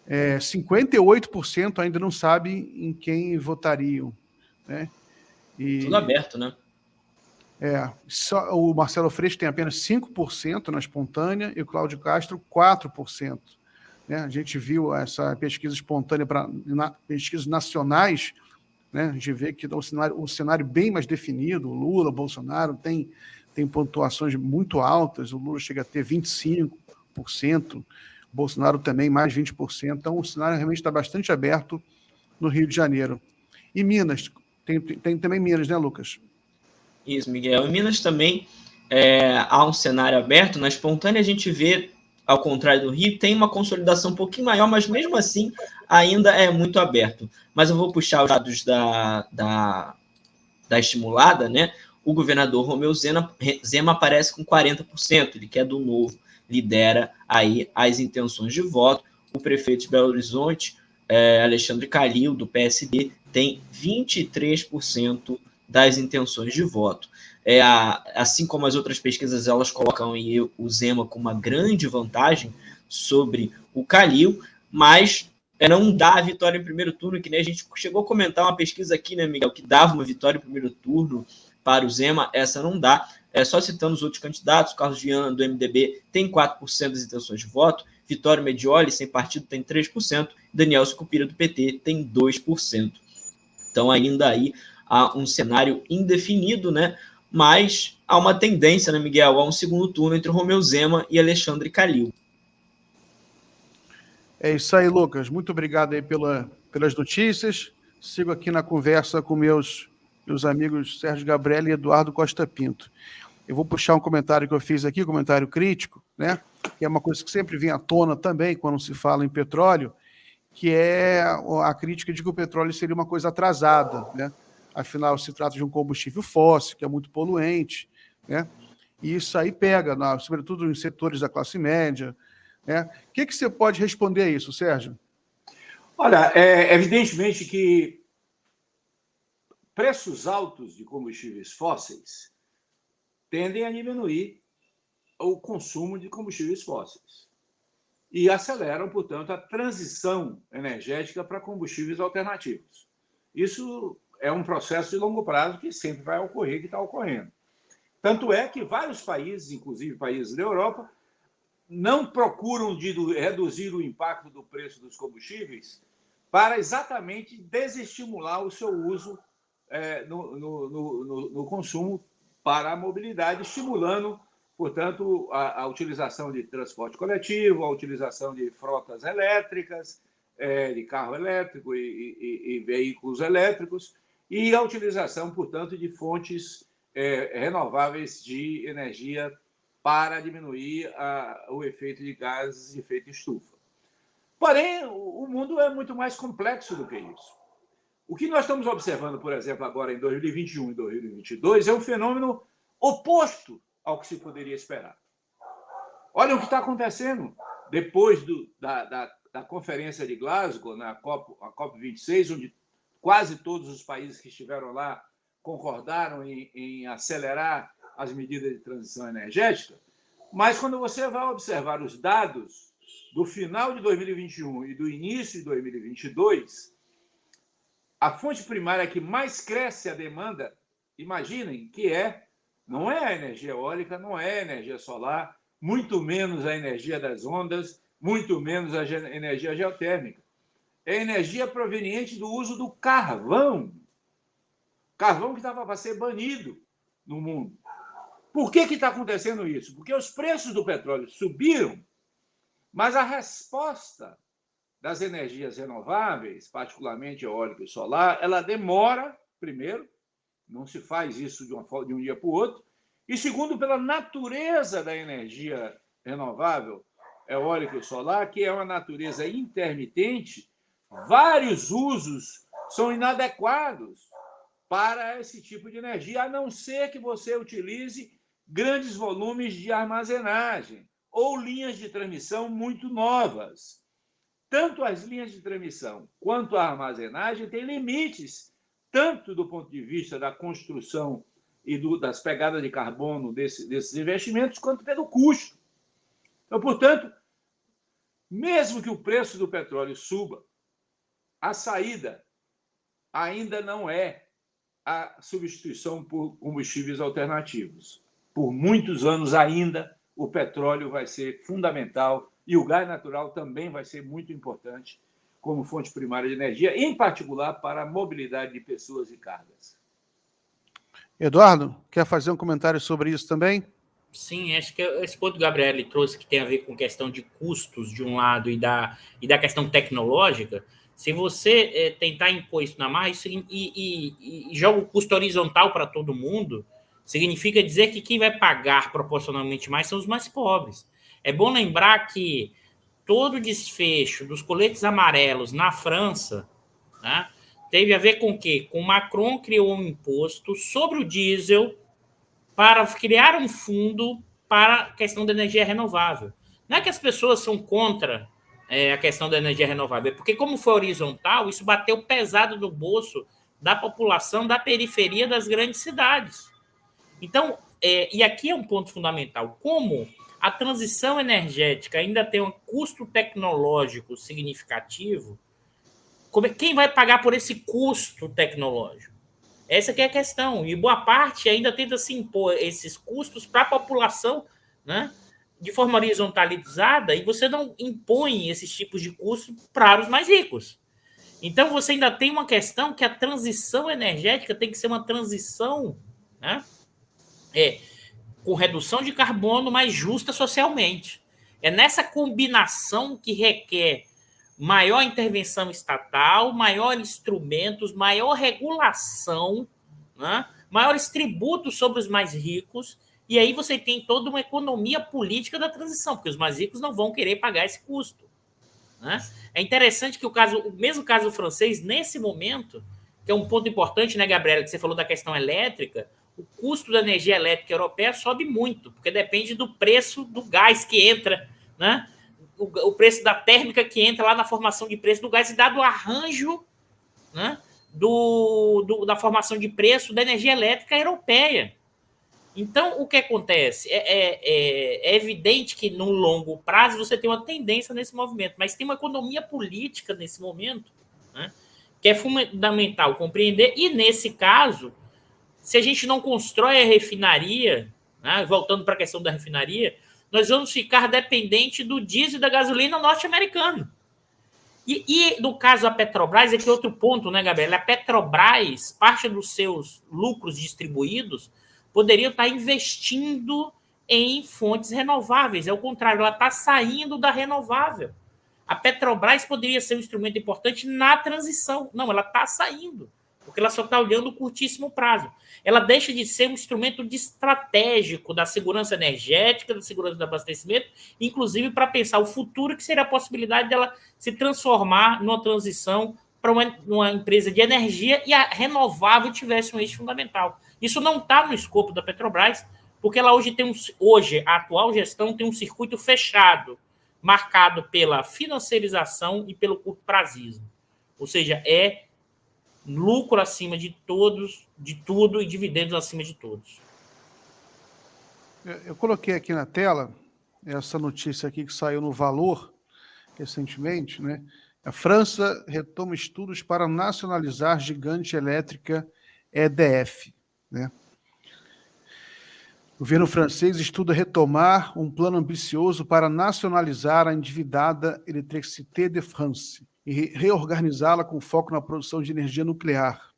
58% ainda não sabe em quem votariam, né? Tudo aberto, né? Só o Marcelo Freixo tem apenas 5% na espontânea e o Cláudio Castro 4%. Né? A gente viu essa pesquisa espontânea para pesquisas nacionais, né? A gente vê que o cenário bem mais definido. O Lula, o Bolsonaro tem pontuações muito altas. O Lula chega a ter 25%, o Bolsonaro também mais 20%. Então, o cenário realmente está bastante aberto no Rio de Janeiro. E Minas, tem também Minas, né, Lucas? Isso, Miguel. Em Minas também há um cenário aberto. Na espontânea a gente vê, ao contrário do Rio, tem uma consolidação um pouquinho maior, mas mesmo assim ainda é muito aberto. Mas eu vou puxar os dados da estimulada, né? O governador Romeu Zema aparece com 40%, ele que é do Novo, lidera aí as intenções de voto. O prefeito de Belo Horizonte, Alexandre Calil, do PSD, tem 23% das intenções de voto. Assim como as outras pesquisas, elas colocam aí o Zema com uma grande vantagem sobre o Calil, mas não dá a vitória em primeiro turno, que nem a gente chegou a comentar uma pesquisa aqui, né, Miguel, que dava uma vitória em primeiro turno para o Zema, essa não dá. Só citando os outros candidatos, Carlos Viana, do MDB, tem 4% das intenções de voto, Vitório Medioli, sem partido, tem 3%, Daniel Sucupira, do PT, tem 2%. Então, ainda aí há um cenário indefinido, né? Mas há uma tendência, né, Miguel, a um segundo turno entre Romeu Zema e Alexandre Calil. É isso aí, Lucas. Muito obrigado aí pelas notícias. Sigo aqui na conversa com meus amigos Sérgio Gabriel e Eduardo Costa Pinto. Eu vou puxar um comentário que eu fiz aqui, um comentário crítico, né? Que é uma coisa que sempre vem à tona também quando se fala em petróleo, que é a crítica de que o petróleo seria uma coisa atrasada, né? Afinal, se trata de um combustível fóssil, que é muito poluente, né? E isso aí pega, sobretudo em setores da classe média, né? O que você pode responder a isso, Sérgio? Olha, evidentemente que preços altos de combustíveis fósseis tendem a diminuir o consumo de combustíveis fósseis e aceleram, portanto, a transição energética para combustíveis alternativos. Isso é um processo de longo prazo que sempre vai ocorrer, que está ocorrendo. Tanto é que vários países, inclusive países da Europa, não procuram reduzir o impacto do preço dos combustíveis para exatamente desestimular o seu uso no consumo para a mobilidade, estimulando, portanto, a utilização de transporte coletivo, a utilização de frotas elétricas, de carro elétrico e veículos elétricos, e a utilização, portanto, de fontes renováveis de energia para diminuir o efeito de gases de efeito estufa. Porém, o mundo é muito mais complexo do que isso. O que nós estamos observando, por exemplo, agora em 2021 e 2022, é um fenômeno oposto ao que se poderia esperar. Olha o que está acontecendo depois da Conferência de Glasgow, a COP26, onde quase todos os países que estiveram lá concordaram em acelerar as medidas de transição energética, mas quando você vai observar os dados do final de 2021 e do início de 2022, a fonte primária que mais cresce a demanda, imaginem que não é a energia eólica, não é a energia solar, muito menos a energia das ondas, muito menos a energia geotérmica. É energia proveniente do uso do carvão. Carvão que estava para ser banido no mundo. Por que está acontecendo isso? Porque os preços do petróleo subiram, mas a resposta das energias renováveis, particularmente eólica e solar, ela demora, primeiro, não se faz isso de um dia para o outro, e segundo, pela natureza da energia renovável, eólica e solar, que é uma natureza intermitente, vários usos são inadequados para esse tipo de energia, a não ser que você utilize grandes volumes de armazenagem ou linhas de transmissão muito novas. Tanto as linhas de transmissão quanto a armazenagem têm limites, tanto do ponto de vista da construção e das pegadas de carbono desses investimentos, quanto pelo custo. Então, portanto, mesmo que o preço do petróleo suba, a saída ainda não é a substituição por combustíveis alternativos. Por muitos anos ainda, o petróleo vai ser fundamental e o gás natural também vai ser muito importante como fonte primária de energia, em particular para a mobilidade de pessoas e cargas. Eduardo, quer fazer um comentário sobre isso também? Sim, acho que esse ponto que o Gabriel trouxe, que tem a ver com questão de custos de um lado e da questão tecnológica, se você tentar impor isso na marra e joga o custo horizontal para todo mundo, significa dizer que quem vai pagar proporcionalmente mais são os mais pobres. É bom lembrar que todo o desfecho dos coletes amarelos na França, né, teve a ver com o quê? Com Macron criou um imposto sobre o diesel para criar um fundo para a questão da energia renovável. Não é que as pessoas são contra a questão da energia renovável, porque como foi horizontal, isso bateu pesado no bolso da população da periferia das grandes cidades. Então, e aqui é um ponto fundamental, como a transição energética ainda tem um custo tecnológico significativo, quem vai pagar por esse custo tecnológico? Essa que é a questão. E boa parte ainda tenta se impor esses custos para a população, né, de forma horizontalizada, e você não impõe esses tipos de custos para os mais ricos. Então, você ainda tem uma questão que a transição energética tem que ser uma transição, né, com redução de carbono, mas justa socialmente. É nessa combinação que requer maior intervenção estatal, maiores instrumentos, maior regulação, né? Maiores tributos sobre os mais ricos, e aí você tem toda uma economia política da transição, porque os mais ricos não vão querer pagar esse custo, né? É interessante que o mesmo caso francês, nesse momento, que é um ponto importante, né, Gabriela, que você falou da questão elétrica, o custo da energia elétrica europeia sobe muito, porque depende do preço do gás que entra, né? O preço da térmica que entra lá na formação de preço do gás e dado o arranjo, né, da formação de preço da energia elétrica europeia. Então, o que acontece? É evidente que, no longo prazo, você tem uma tendência nesse movimento, mas tem uma economia política nesse momento, né, que é fundamental compreender, e nesse caso, se a gente não constrói a refinaria, né, voltando para a questão da refinaria, nós vamos ficar dependente do diesel e da gasolina norte-americano. E no caso da Petrobras, aqui outro ponto, né, Gabriela? A Petrobras, parte dos seus lucros distribuídos, poderiam estar investindo em fontes renováveis. É o contrário, ela está saindo da renovável. A Petrobras poderia ser um instrumento importante na transição. Não, ela está saindo, porque ela só está olhando o curtíssimo prazo. Ela deixa de ser um instrumento estratégico da segurança energética, da segurança do abastecimento, inclusive para pensar o futuro, que seria a possibilidade dela se transformar numa transição para uma empresa de energia e a renovável tivesse um eixo fundamental. Isso não está no escopo da Petrobras, porque ela hoje a atual gestão tem um circuito fechado, marcado pela financiarização e pelo curto-prazismo. Ou seja, é lucro acima de todos, de tudo, e dividendos acima de todos. Eu coloquei aqui na tela essa notícia aqui que saiu no Valor recentemente, né? A França retoma estudos para nacionalizar gigante elétrica EDF, né? O governo francês estuda retomar um plano ambicioso para nacionalizar a endividada Électricité de France e reorganizá-la com foco na produção de energia nuclear.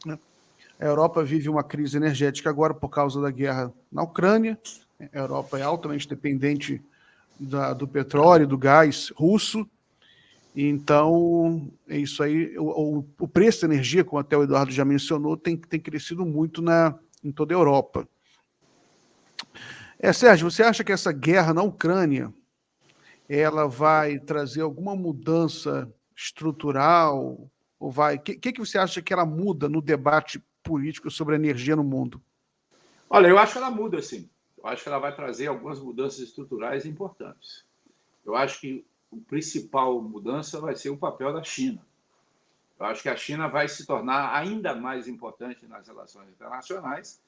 A Europa vive uma crise energética agora por causa da guerra na Ucrânia. A Europa é altamente dependente do petróleo, do gás russo. Então, é isso aí. O preço da energia, como até o Eduardo já mencionou, tem crescido muito em toda a Europa. Sérgio, você acha que essa guerra na Ucrânia ela vai trazer alguma mudança estrutural? Ou vai? O que você acha que ela muda no debate político sobre a energia no mundo? Olha, eu acho que ela muda, sim. Eu acho que ela vai trazer algumas mudanças estruturais importantes. Eu acho que a principal mudança vai ser o papel da China. Eu acho que a China vai se tornar ainda mais importante nas relações internacionais,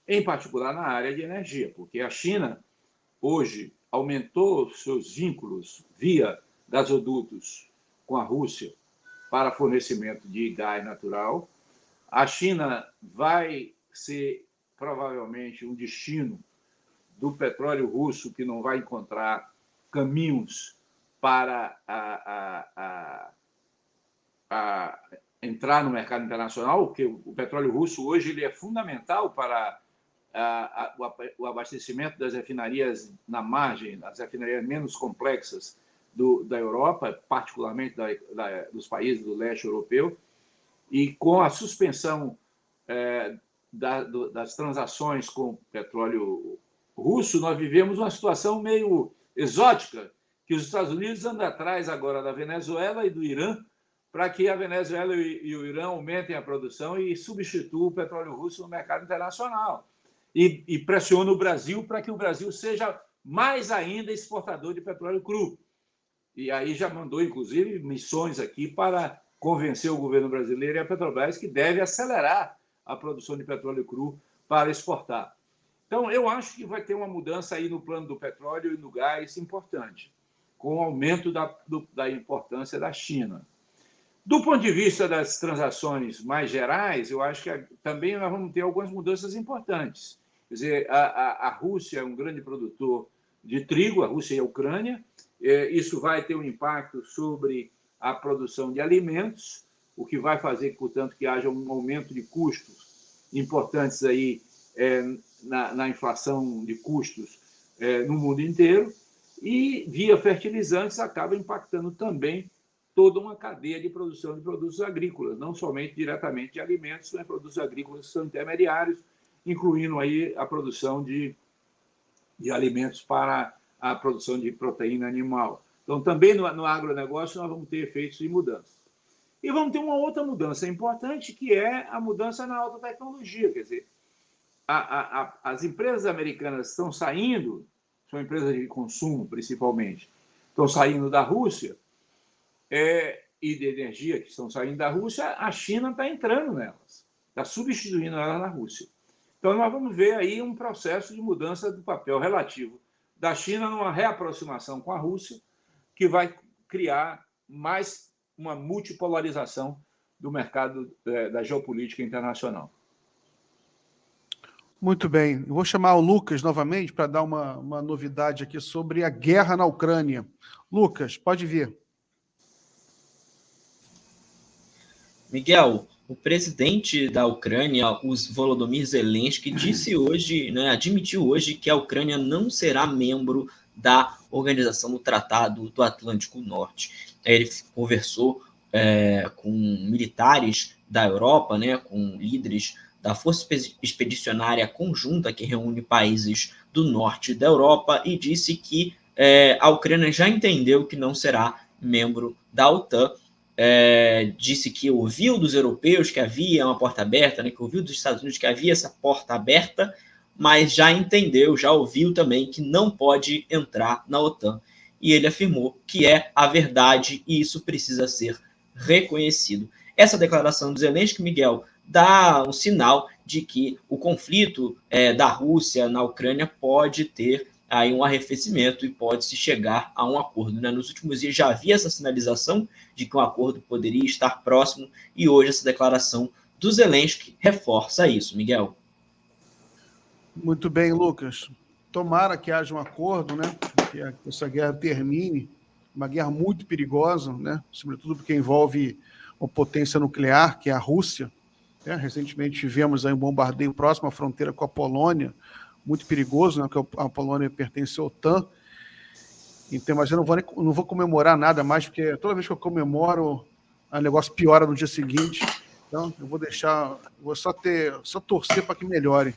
em particular na área de energia, porque a China, hoje, aumentou seus vínculos via gasodutos com a Rússia para fornecimento de gás natural. A China vai ser, provavelmente, um destino do petróleo russo que não vai encontrar caminhos para entrar no mercado internacional, porque o petróleo russo hoje ele é fundamental para o abastecimento das refinarias na margem, as refinarias menos complexas da Europa, particularmente dos países do leste europeu, e com a suspensão das transações com petróleo russo, nós vivemos uma situação meio exótica, que os Estados Unidos andam atrás agora da Venezuela e do Irã, para que a Venezuela e o Irã aumentem a produção e substituam o petróleo russo no mercado internacional. E pressiona o Brasil para que o Brasil seja mais ainda exportador de petróleo cru. E aí já mandou, inclusive, missões aqui para convencer o governo brasileiro e a Petrobras que deve acelerar a produção de petróleo cru para exportar. Então, eu acho que vai ter uma mudança aí no plano do petróleo e do gás importante, com o aumento da importância da China. Do ponto de vista das transações mais gerais, eu acho que também nós vamos ter algumas mudanças importantes. Quer dizer, a Rússia é um grande produtor de trigo, a Rússia e a Ucrânia. Isso vai ter um impacto sobre a produção de alimentos, o que vai fazer, portanto, que haja um aumento de custos importantes aí na inflação de custos no mundo inteiro. E, via fertilizantes, acaba impactando também toda uma cadeia de produção de produtos agrícolas, não somente diretamente de alimentos, mas produtos agrícolas que são intermediários, incluindo aí a produção de alimentos para a produção de proteína animal. Então, também no agronegócio, nós vamos ter efeitos de mudança. E vamos ter uma outra mudança importante, que é a mudança na alta tecnologia. Quer dizer, as empresas americanas estão saindo, são empresas de consumo, principalmente, estão saindo da Rússia, e de energia que estão saindo da Rússia, a China está entrando nelas, está substituindo elas na Rússia. Então, nós vamos ver aí um processo de mudança do papel relativo da China numa reaproximação com a Rússia, que vai criar mais uma multipolarização do mercado da geopolítica internacional. Muito bem. Eu vou chamar o Lucas novamente para dar uma novidade aqui sobre a guerra na Ucrânia. Lucas, pode vir. Miguel, o presidente da Ucrânia, o Volodymyr Zelensky, disse hoje, admitiu hoje que a Ucrânia não será membro da Organização do Tratado do Atlântico Norte. Ele conversou com militares da Europa, com líderes da Força Expedicionária Conjunta, que reúne países do norte da Europa, e disse que a Ucrânia já entendeu que não será membro da OTAN. Disse que ouviu dos europeus que havia uma porta aberta, que ouviu dos Estados Unidos que havia essa porta aberta, mas já entendeu, já ouviu também que não pode entrar na OTAN. E ele afirmou que é a verdade e isso precisa ser reconhecido. Essa declaração do Zelensky, Miguel, dá um sinal de que o conflito da Rússia na Ucrânia pode ter aí um arrefecimento e pode-se chegar a um acordo. Nos últimos dias já havia essa sinalização de que um acordo poderia estar próximo e hoje essa declaração do Zelensky reforça isso, Miguel. Muito bem, Lucas. Tomara que haja um acordo, que essa guerra termine, uma guerra muito perigosa, sobretudo porque envolve uma potência nuclear, que é a Rússia. Recentemente tivemos aí um bombardeio próximo à fronteira com a Polônia, muito perigoso, porque a Polônia pertence à OTAN. Então, mas eu não vou comemorar nada mais, porque toda vez que eu comemoro, o negócio piora no dia seguinte. Então, eu vou só torcer para que melhore.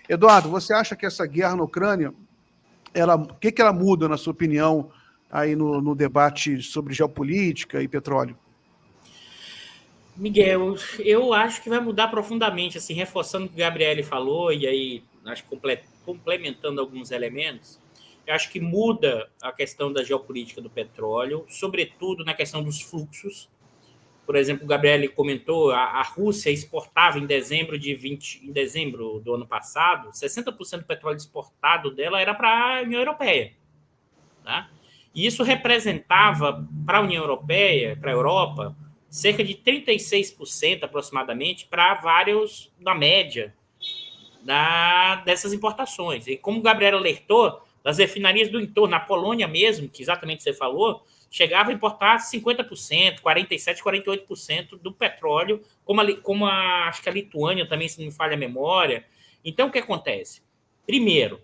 Eduardo, você acha que essa guerra na Ucrânia, o que ela muda, na sua opinião, aí no debate sobre geopolítica e petróleo? Miguel, eu acho que vai mudar profundamente, assim, reforçando o que o Gabriele falou, e aí, acho que complementando alguns elementos, eu acho que muda a questão da geopolítica do petróleo, sobretudo na questão dos fluxos. Por exemplo, o Gabriele comentou, a Rússia exportava em dezembro do ano passado, 60% do petróleo exportado dela era para a União Europeia. Tá? E isso representava para a União Europeia, para a Europa, cerca de 36% aproximadamente para vários, na média, dessas importações. E como o Gabriel alertou, das refinarias do entorno, na Polônia mesmo, que exatamente você falou, chegava a importar 50%, 47%, 48% do petróleo, como acho que a Lituânia também, se não me falha a memória. Então, o que acontece? Primeiro,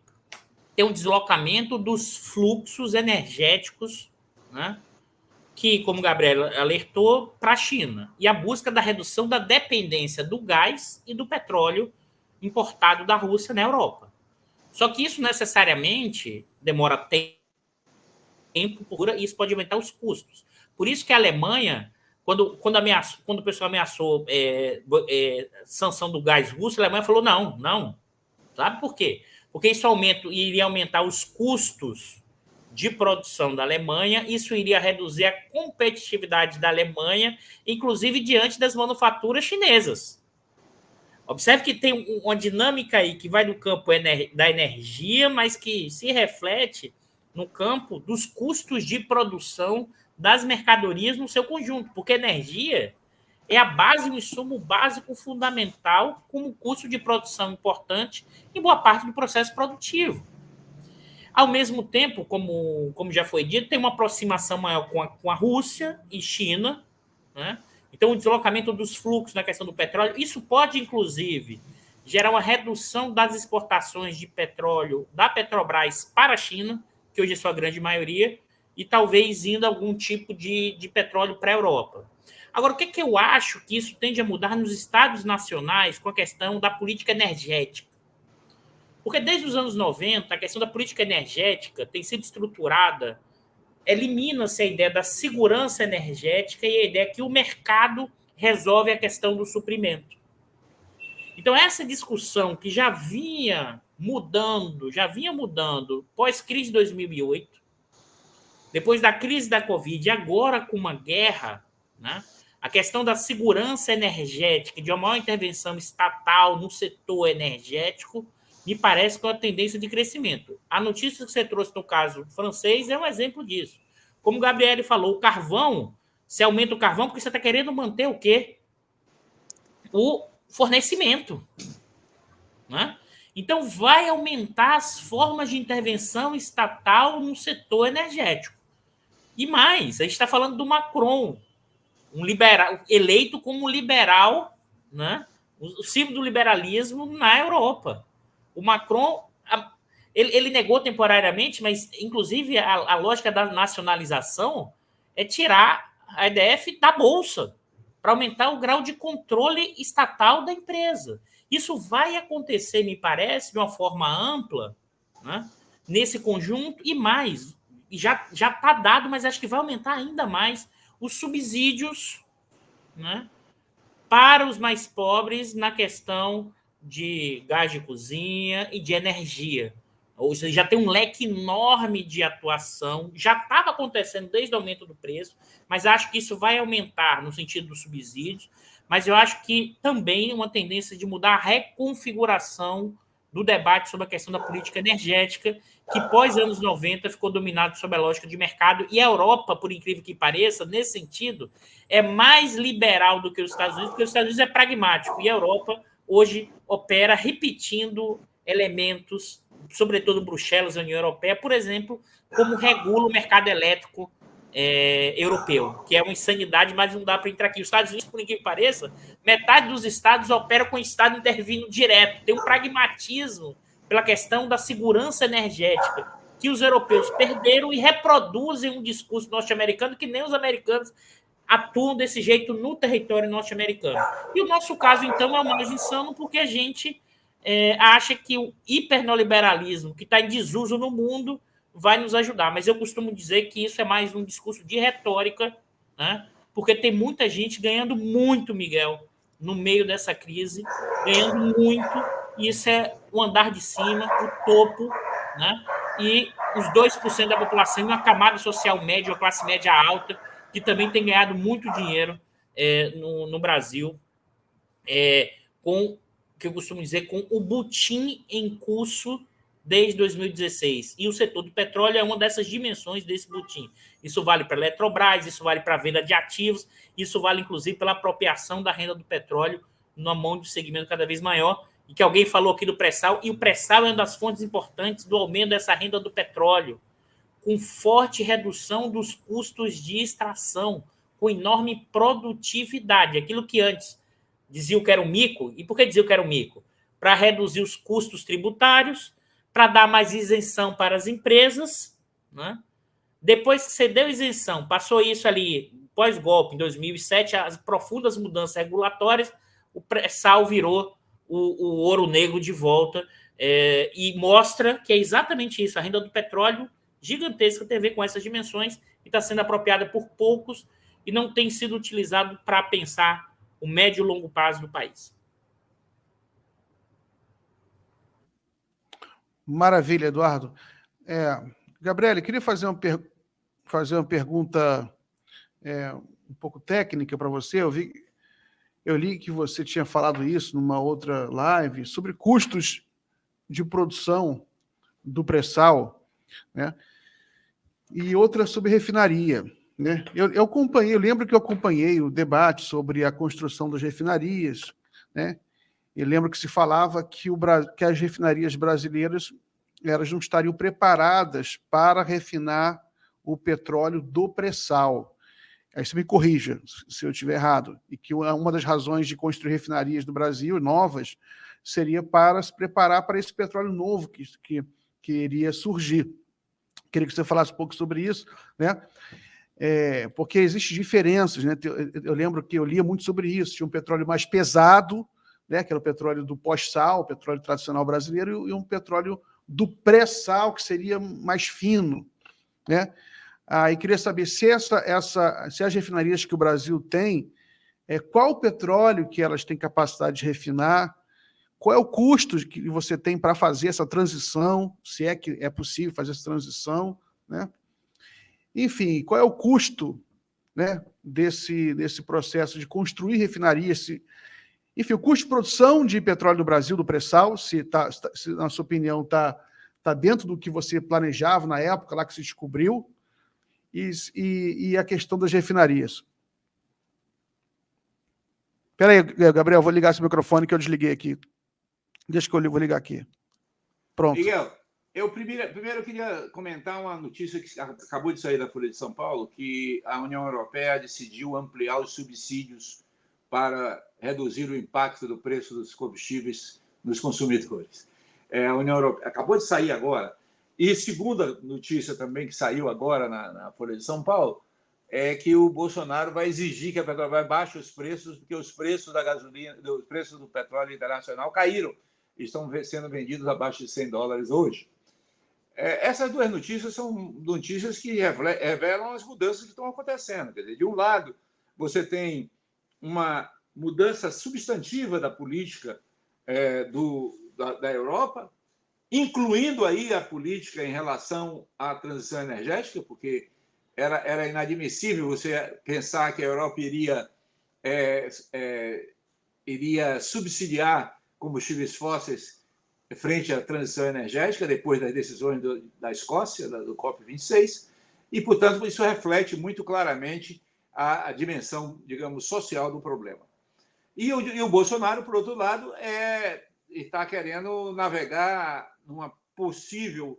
tem um deslocamento dos fluxos energéticos, que, como o Gabriel alertou, para a China, e a busca da redução da dependência do gás e do petróleo importado da Rússia na Europa. Só que isso necessariamente demora tempo, e isso pode aumentar os custos. Por isso que a Alemanha, quando o pessoal ameaçou sanção do gás russo, a Alemanha falou não. Sabe por quê? Porque isso iria aumentar os custos de produção da Alemanha, isso iria reduzir a competitividade da Alemanha, inclusive diante das manufaturas chinesas. Observe que tem uma dinâmica aí que vai do campo da energia, mas que se reflete no campo dos custos de produção das mercadorias no seu conjunto, porque energia é a base, o insumo básico fundamental como custo de produção importante em boa parte do processo produtivo. Ao mesmo tempo, como já foi dito, tem uma aproximação maior com a Rússia e China, Então, o deslocamento dos fluxos na questão do petróleo, isso pode, inclusive, gerar uma redução das exportações de petróleo da Petrobras para a China, que hoje é sua grande maioria, e talvez indo algum tipo de petróleo para a Europa. Agora, o que eu acho que isso tende a mudar nos estados nacionais com a questão da política energética? Porque desde os anos 90, a questão da política energética tem sido estruturada, elimina-se a ideia da segurança energética e a ideia que o mercado resolve a questão do suprimento. Então, essa discussão que já vinha mudando pós-crise de 2008, depois da crise da Covid, agora com uma guerra, a questão da segurança energética, de uma maior intervenção estatal no setor energético, me parece que é uma tendência de crescimento. A notícia que você trouxe no caso francês é um exemplo disso. Como o Gabriele falou, o carvão Você aumenta o carvão porque você está querendo manter o quê? O fornecimento. Né? Então, vai aumentar as formas de intervenção estatal no setor energético. E mais, a gente está falando do Macron, um liberal, eleito como liberal, né? O símbolo do liberalismo na Europa. O Macron, ele negou temporariamente, mas, inclusive, a lógica da nacionalização é tirar a EDF da Bolsa para aumentar o grau de controle estatal da empresa. Isso vai acontecer, me parece, de uma forma ampla, né, nesse conjunto, e mais, já está dado, mas acho que vai aumentar ainda mais os subsídios, né, para os mais pobres na questão de gás de cozinha e de energia. Ou seja, já tem um leque enorme de atuação, já estava acontecendo desde o aumento do preço, mas acho que isso vai aumentar no sentido dos subsídios, mas eu acho que também uma tendência de mudar a reconfiguração do debate sobre a questão da política energética, que pós anos 90 ficou dominado sob a lógica de mercado, e a Europa, por incrível que pareça, nesse sentido, é mais liberal do que os Estados Unidos, porque os Estados Unidos é pragmático, e a Europa hoje opera repetindo elementos, sobretudo Bruxelas, a União Europeia, por exemplo, como regula o mercado elétrico europeu, que é uma insanidade, mas não dá para entrar aqui. Os Estados Unidos, por incrível que pareça, metade dos estados opera com o Estado intervindo direto. Tem um pragmatismo pela questão da segurança energética, que os europeus perderam e reproduzem um discurso norte-americano que nem os americanos atuam desse jeito no território norte-americano. E o nosso caso, então, é o mais insano, porque a gente acha que o hiperneoliberalismo, que está em desuso no mundo, vai nos ajudar. Mas eu costumo dizer que isso é mais um discurso de retórica, né? Porque tem muita gente ganhando muito, Miguel, no meio dessa crise, ganhando muito, e isso é o andar de cima, o topo, né? E os 2% da população, uma camada social média, uma classe média alta, que também tem ganhado muito dinheiro no Brasil, com, que eu costumo dizer, com o butim em curso desde 2016. E o setor do petróleo é uma dessas dimensões desse butim. Isso vale para a Eletrobras, isso vale para a venda de ativos, isso vale, inclusive, pela apropriação da renda do petróleo na mão de um segmento cada vez maior, e que alguém falou aqui do pré-sal, e o pré-sal é uma das fontes importantes do aumento dessa renda do petróleo, com forte redução dos custos de extração, com enorme produtividade. Aquilo que antes dizia que era um mico. E por que dizia que era um mico? Para reduzir os custos tributários, para dar mais isenção para as empresas, né? Depois que você deu isenção, passou isso ali, pós-golpe, em 2007, as profundas mudanças regulatórias, o pré-sal virou o ouro negro de volta, e mostra que é exatamente isso, a renda do petróleo gigantesca tem a ver com essas dimensões e está sendo apropriada por poucos e não tem sido utilizado para pensar o médio e longo prazo do país. Maravilha, Eduardo. Gabriele, queria fazer uma pergunta um pouco técnica para você. Eu li que você tinha falado isso numa outra live sobre custos de produção do pré-sal, né? E outra sobre refinaria, né? Eu lembro que eu acompanhei o debate sobre a construção das refinarias, né? Eu lembro que se falava que as refinarias brasileiras elas não estariam preparadas para refinar o petróleo do pré-sal. Aí você me corrija se eu estiver errado. E que uma das razões de construir refinarias no Brasil, novas, seria para se preparar para esse petróleo novo que iria surgir. Queria que você falasse um pouco sobre isso, né? Porque existem diferenças, né? Eu lembro que eu lia muito sobre isso. Tinha um petróleo mais pesado, né, que era o petróleo do pós-sal, o petróleo tradicional brasileiro, e um petróleo do pré-sal, que seria mais fino, né? E queria saber se as refinarias que o Brasil tem, qual o petróleo que elas têm capacidade de refinar, qual é o custo que você tem para fazer essa transição, se é que é possível fazer essa transição, né? Enfim, qual é o custo, né, desse processo de construir refinarias, enfim, o custo de produção de petróleo do Brasil, do pré-sal, se na sua opinião, está dentro do que você planejava na época lá que se descobriu, e a questão das refinarias. Espera aí, Gabriel, vou ligar esse microfone que eu desliguei aqui. Deixa que eu vou ligar aqui. Pronto. Miguel, primeiro eu queria comentar uma notícia que acabou de sair da Folha de São Paulo, que a União Europeia decidiu ampliar os subsídios para reduzir o impacto do preço dos combustíveis nos consumidores. A União Europeia acabou de sair agora. E segunda notícia também que saiu agora na Folha de São Paulo é que o Bolsonaro vai exigir que a Petrobras baixe os preços, porque os preços da gasolina, os preços do petróleo internacional caíram e estão sendo vendidos abaixo de $100 hoje. Essas duas notícias são notícias que revelam as mudanças que estão acontecendo. Quer dizer, de um lado, você tem uma mudança substantiva da política da Europa, incluindo aí a política em relação à transição energética, porque era inadmissível você pensar que a Europa iria subsidiar combustíveis fósseis frente à transição energética, depois das decisões da Escócia, do COP26, e, portanto, isso reflete muito claramente a dimensão, digamos, social do problema. E o Bolsonaro, por outro lado, está querendo navegar numa possível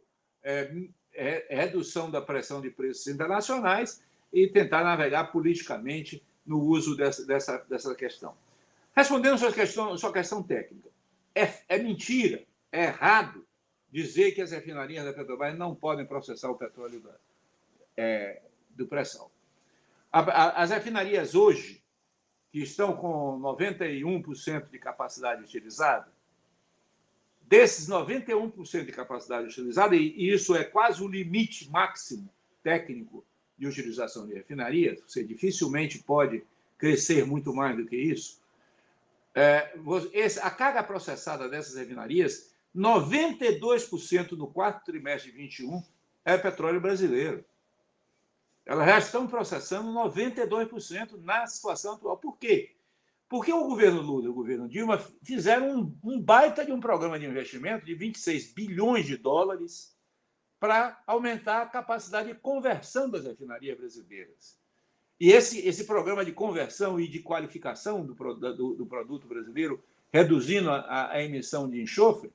redução da pressão de preços internacionais e tentar navegar politicamente no uso dessa questão. Respondendo a sua questão técnica, é mentira, é errado dizer que as refinarias da Petrobras não podem processar o petróleo do pré-sal. As refinarias hoje, que estão com 91% de capacidade utilizada, desses 91% de capacidade utilizada, e isso é quase o limite máximo técnico de utilização de refinarias, você dificilmente pode crescer muito mais do que isso, a carga processada dessas refinarias, 92% no quarto trimestre de 2021 é petróleo brasileiro. Elas já estão processando 92% na situação atual. Por quê? Porque o governo Lula e o governo Dilma fizeram um baita de um programa de investimento de 26 bilhões de dólares para aumentar a capacidade de conversão das refinarias brasileiras. E esse programa de conversão e de qualificação do produto brasileiro, reduzindo a emissão de enxofre,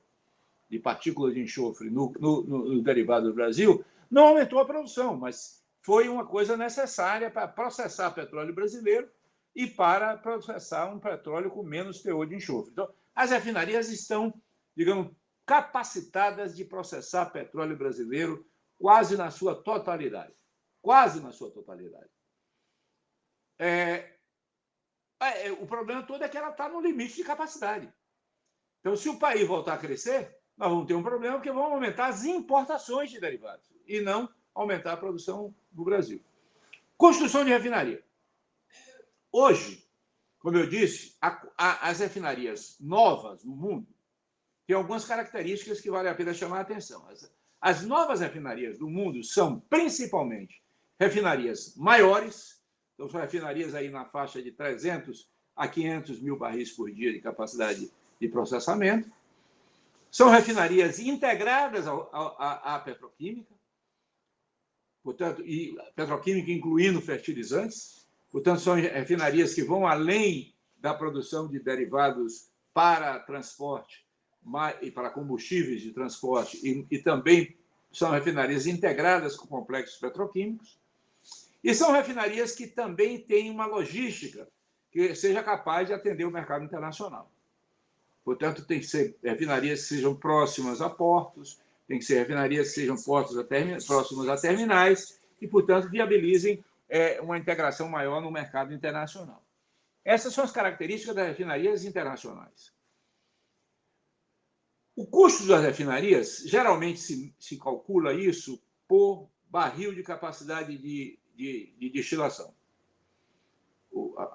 de partículas de enxofre no derivado do Brasil, não aumentou a produção, mas foi uma coisa necessária para processar petróleo brasileiro e para processar um petróleo com menos teor de enxofre. Então, as refinarias estão, digamos, capacitadas de processar petróleo brasileiro quase na sua totalidade. Quase na sua totalidade. O problema todo é que ela está no limite de capacidade. Então, se o país voltar a crescer, nós vamos ter um problema porque vão aumentar as importações de derivados e não aumentar a produção do Brasil. Construção de refinaria. Hoje, como eu disse, as refinarias novas no mundo têm algumas características que vale a pena chamar a atenção. As novas refinarias do mundo são principalmente refinarias maiores, então são refinarias aí na faixa de 300 a 500 mil barris por dia de capacidade de processamento. São refinarias integradas à petroquímica, portanto, e petroquímica incluindo fertilizantes. Portanto, são refinarias que vão além da produção de derivados para transporte e para combustíveis de transporte e também são refinarias integradas com complexos petroquímicos. E são refinarias que também têm uma logística que seja capaz de atender o mercado internacional. Portanto, tem que ser refinarias que sejam próximas a portos, tem que ser refinarias que sejam próximas a terminais e, portanto, viabilizem uma integração maior no mercado internacional. Essas são as características das refinarias internacionais. O custo das refinarias, geralmente se calcula isso por barril de capacidade de destilação.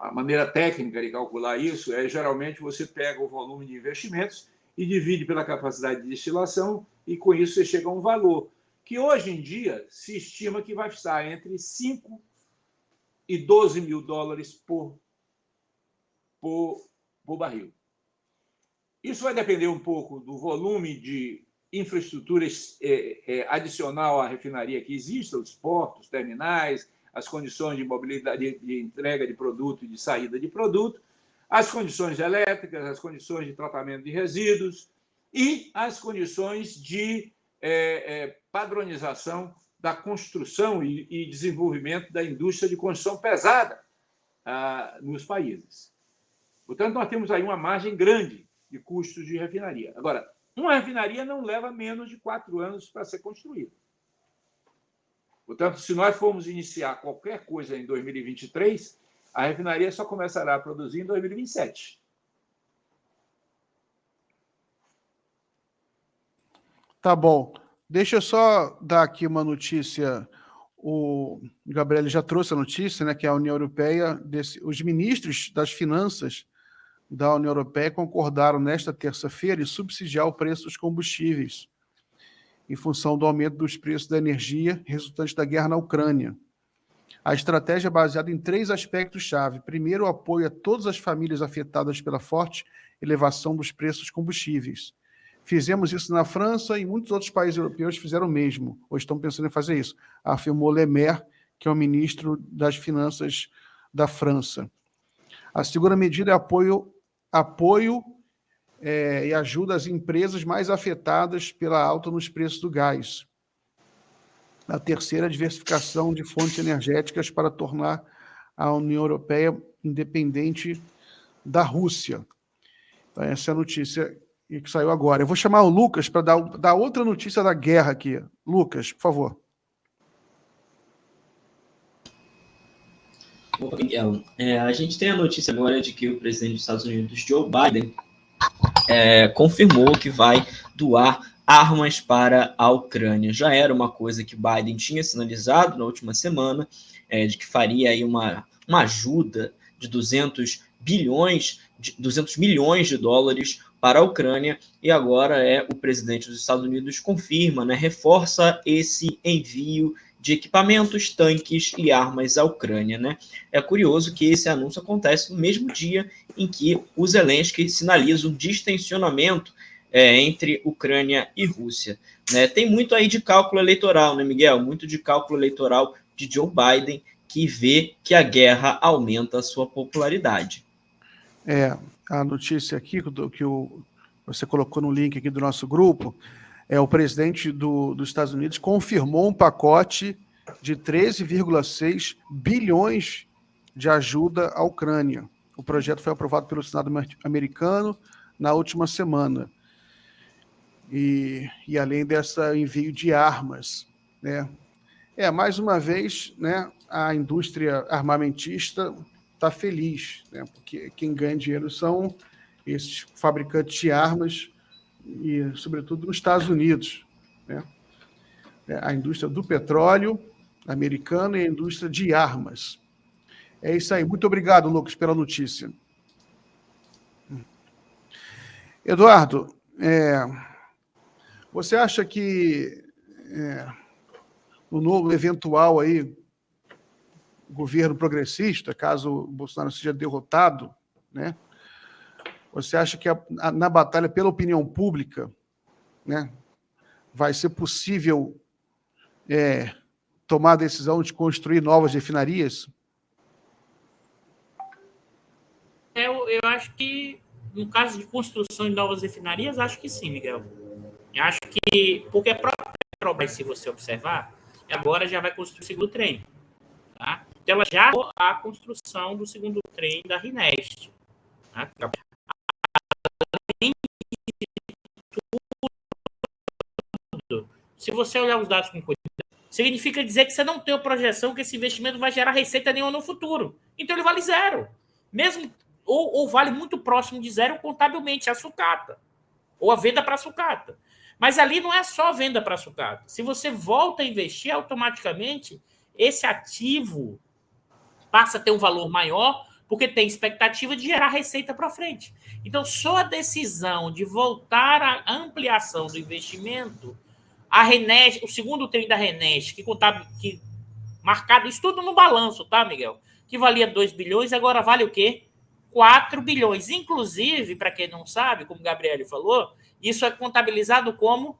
A maneira técnica de calcular isso geralmente, você pega o volume de investimentos e divide pela capacidade de destilação e, com isso, você chega a um valor que, hoje em dia, se estima que vai estar entre 5 e 12 mil dólares por barril. Isso vai depender um pouco do volume de infraestrutura adicional à refinaria que exista, os portos, terminais, as condições de mobilidade, de entrega de produto e de saída de produto, as condições elétricas, as condições de tratamento de resíduos e as condições de padronização da construção e desenvolvimento da indústria de construção pesada nos países. Portanto, nós temos aí uma margem grande de custos de refinaria. Agora, uma refinaria não leva menos de 4 anos para ser construída. Portanto, se nós formos iniciar qualquer coisa em 2023, a refinaria só começará a produzir em 2027. Tá bom. Deixa eu só dar aqui uma notícia. O Gabriel já trouxe a notícia, né, que a União Europeia, os ministros das finanças da União Europeia concordaram nesta terça-feira em subsidiar o preço dos combustíveis em função do aumento dos preços da energia resultante da guerra na Ucrânia. A estratégia é baseada em 3 aspectos-chave. Primeiro, o apoio a todas as famílias afetadas pela forte elevação dos preços dos combustíveis. Fizemos isso na França e muitos outros países europeus fizeram o mesmo, ou estão pensando em fazer isso, afirmou Le Maire, que é o ministro das Finanças da França. A segunda medida é apoio e ajuda às empresas mais afetadas pela alta nos preços do gás. A terceira é a diversificação de fontes energéticas para tornar a União Europeia independente da Rússia. Então, essa é a notícia que saiu agora. Eu vou chamar o Lucas para dar outra notícia da guerra aqui. Lucas, por favor. Opa, Miguel. A gente tem a notícia agora de que o presidente dos Estados Unidos, Joe Biden, confirmou que vai doar armas para a Ucrânia. Já era uma coisa que Biden tinha sinalizado na última semana, de que faria aí uma ajuda de 200 milhões de dólares para a Ucrânia, e agora o presidente dos Estados Unidos confirma, né, reforça esse envio de equipamentos, tanques e armas à Ucrânia, né? É curioso que esse anúncio acontece no mesmo dia em que o Zelensky sinaliza um distensionamento entre Ucrânia e Rússia, né? Tem muito aí de cálculo eleitoral, né, Miguel? Muito de cálculo eleitoral de Joe Biden, que vê que a guerra aumenta a sua popularidade. A notícia aqui que você colocou no link aqui do nosso grupo, o presidente dos Estados Unidos confirmou um pacote de 13,6 bilhões de ajuda à Ucrânia. O projeto foi aprovado pelo Senado americano na última semana. E além desse envio de armas, né? Mais uma vez, né, a indústria armamentista está feliz, né, porque quem ganha dinheiro são esses fabricantes de armas, e, sobretudo, nos Estados Unidos, né? A indústria do petróleo americana e a indústria de armas. É isso aí. Muito obrigado, Lucas, pela notícia. Eduardo, você acha que o novo eventual aí, governo progressista, caso o Bolsonaro seja derrotado, né? Você acha que na batalha pela opinião pública, né, vai ser possível tomar a decisão de construir novas refinarias? Eu acho que, no caso de construção de novas refinarias, acho que sim, Miguel. Eu acho que, porque a própria Petrobras, se você observar, agora já vai construir o segundo trem. Tá? Então, ela já a construção do segundo trem da RINEST. Tá? Se você olhar os dados com cuidado, significa dizer que você não tem a projeção que esse investimento vai gerar receita nenhuma no futuro. Então ele vale zero. Mesmo, ou vale muito próximo de zero contabilmente, a sucata. Ou a venda para a sucata. Mas ali não é só a venda para a sucata. Se você volta a investir, automaticamente esse ativo passa a ter um valor maior, porque tem expectativa de gerar receita para frente. Então, só a decisão de voltar à ampliação do investimento, a RINEST, o segundo trem da RINEST, que marcado, isso tudo no balanço, tá, Miguel? Que valia 2 bilhões, agora vale o quê? 4 bilhões. Inclusive, para quem não sabe, como o Gabriel falou, isso é contabilizado como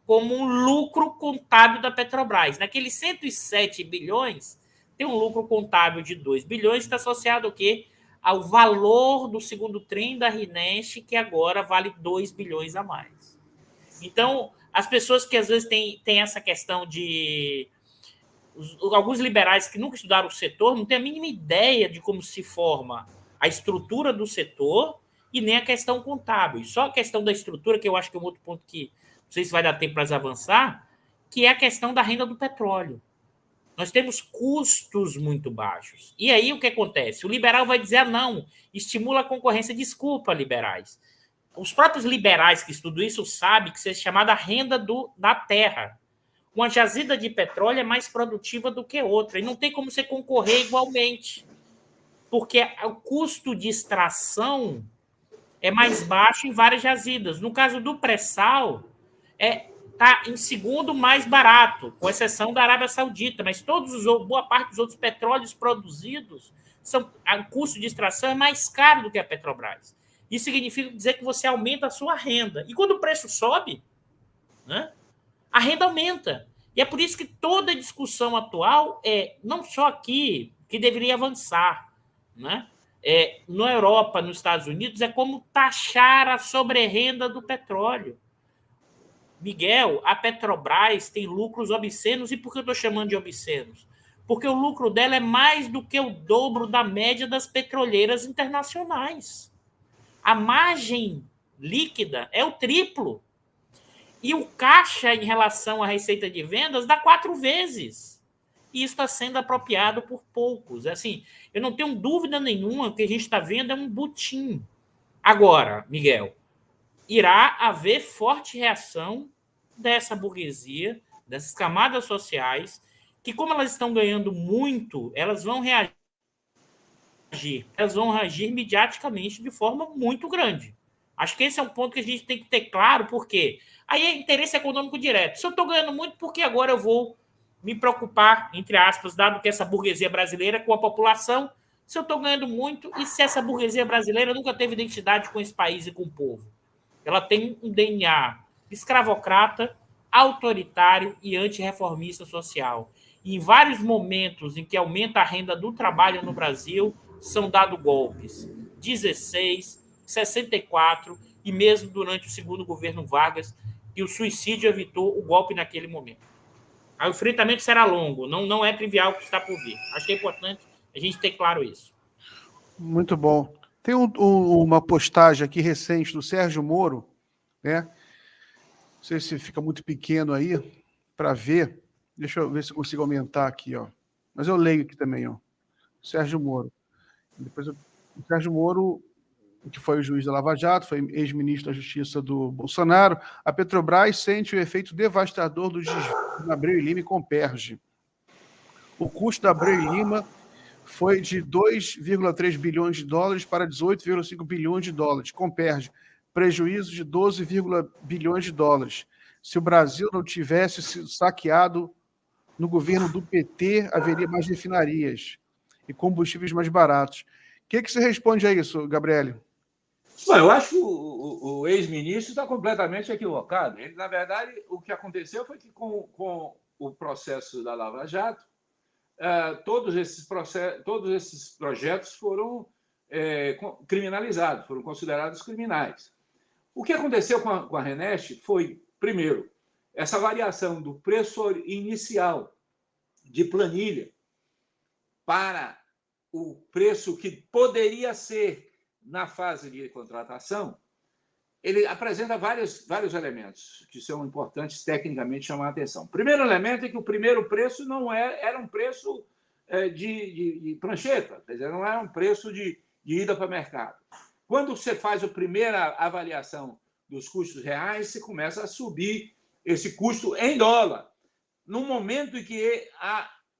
um lucro contábil da Petrobras. Naqueles 107 bilhões, tem um lucro contábil de 2 bilhões, está associado ao quê? ao valor do segundo trem da RNEST, que agora vale 2 bilhões a mais. Então, as pessoas que às vezes têm essa questão de... Alguns liberais que nunca estudaram o setor não têm a mínima ideia de como se forma a estrutura do setor e nem a questão contábil. Só a questão da estrutura, que eu acho que é um outro ponto que não sei se vai dar tempo para avançar, que é a questão da renda do petróleo. Nós temos custos muito baixos. E aí o que acontece? O liberal vai dizer, não, estimula a concorrência. Desculpa, liberais. Os próprios liberais que estudam isso sabem que isso é chamada renda da terra. Uma jazida de petróleo é mais produtiva do que outra. E não tem como você concorrer igualmente. Porque o custo de extração é mais baixo em várias jazidas. No caso do pré-sal, está em segundo mais barato, com exceção da Arábia Saudita, mas boa parte dos outros petróleos produzidos, o custo de extração é mais caro do que a Petrobras. Isso significa dizer que você aumenta a sua renda. E quando o preço sobe, né, a renda aumenta. E é por isso que toda a discussão atual não só aqui, que deveria avançar, né? Na Europa, nos Estados Unidos, é como taxar a sobre-renda do petróleo. Miguel, a Petrobras tem lucros obscenos. E por que eu estou chamando de obscenos? Porque o lucro dela é mais do que o dobro da média das petroleiras internacionais. A margem líquida é o triplo. E o caixa em relação à receita de vendas dá 4 vezes. E isso está sendo apropriado por poucos. Assim, eu não tenho dúvida nenhuma que a gente está vendo é um butim. Agora, Miguel, irá haver forte reação dessa burguesia, dessas camadas sociais, que, como elas estão ganhando muito, elas vão reagir mediaticamente de forma muito grande. Acho que esse é um ponto que a gente tem que ter claro, porque aí é interesse econômico direto. Se eu estou ganhando muito, por que agora eu vou me preocupar, entre aspas, dado que essa burguesia brasileira com a população, se eu estou ganhando muito e se essa burguesia brasileira nunca teve identidade com esse país e com o povo? Ela tem um DNA escravocrata, autoritário e antirreformista social. E em vários momentos em que aumenta a renda do trabalho no Brasil, são dados golpes. 16, 64 e mesmo durante o segundo governo Vargas, que o suicídio evitou o golpe naquele momento. Aí o enfrentamento será longo, não é trivial o que está por vir. Acho que é importante a gente ter claro isso. Muito bom. Tem uma postagem aqui recente do Sérgio Moro, né? Não sei se fica muito pequeno aí para ver. Deixa eu ver se eu consigo aumentar aqui, ó. Mas eu leio aqui também, ó. Sérgio Moro. Depois o Sérgio Moro, que foi o juiz da Lava Jato, foi ex-ministro da Justiça do Bolsonaro. A Petrobras sente o efeito devastador dos desvios na Abreu e Lima e Comperge. O custo da Abreu e Lima foi de 2,3 bilhões de dólares para 18,5 bilhões de dólares. Comperge, prejuízo de 12, bilhões de dólares. Se o Brasil não tivesse sido saqueado no governo do PT, haveria mais refinarias e combustíveis mais baratos. O que você responde a isso, Gabriele? Bom, eu acho que o ex-ministro está completamente equivocado. Ele, na verdade, o que aconteceu foi que com o processo da Lava Jato, todos esses projetos foram criminalizados, foram considerados criminais. O que aconteceu com a RNEST foi, primeiro, essa variação do preço inicial de planilha para o preço que poderia ser na fase de contratação. Ele apresenta vários elementos que são importantes tecnicamente chamar a atenção. O primeiro elemento é que o primeiro preço não era um preço de prancheta, quer dizer, não era um preço de ida para o mercado. Quando você faz a primeira avaliação dos custos reais, você começa a subir esse custo em dólar, no momento em que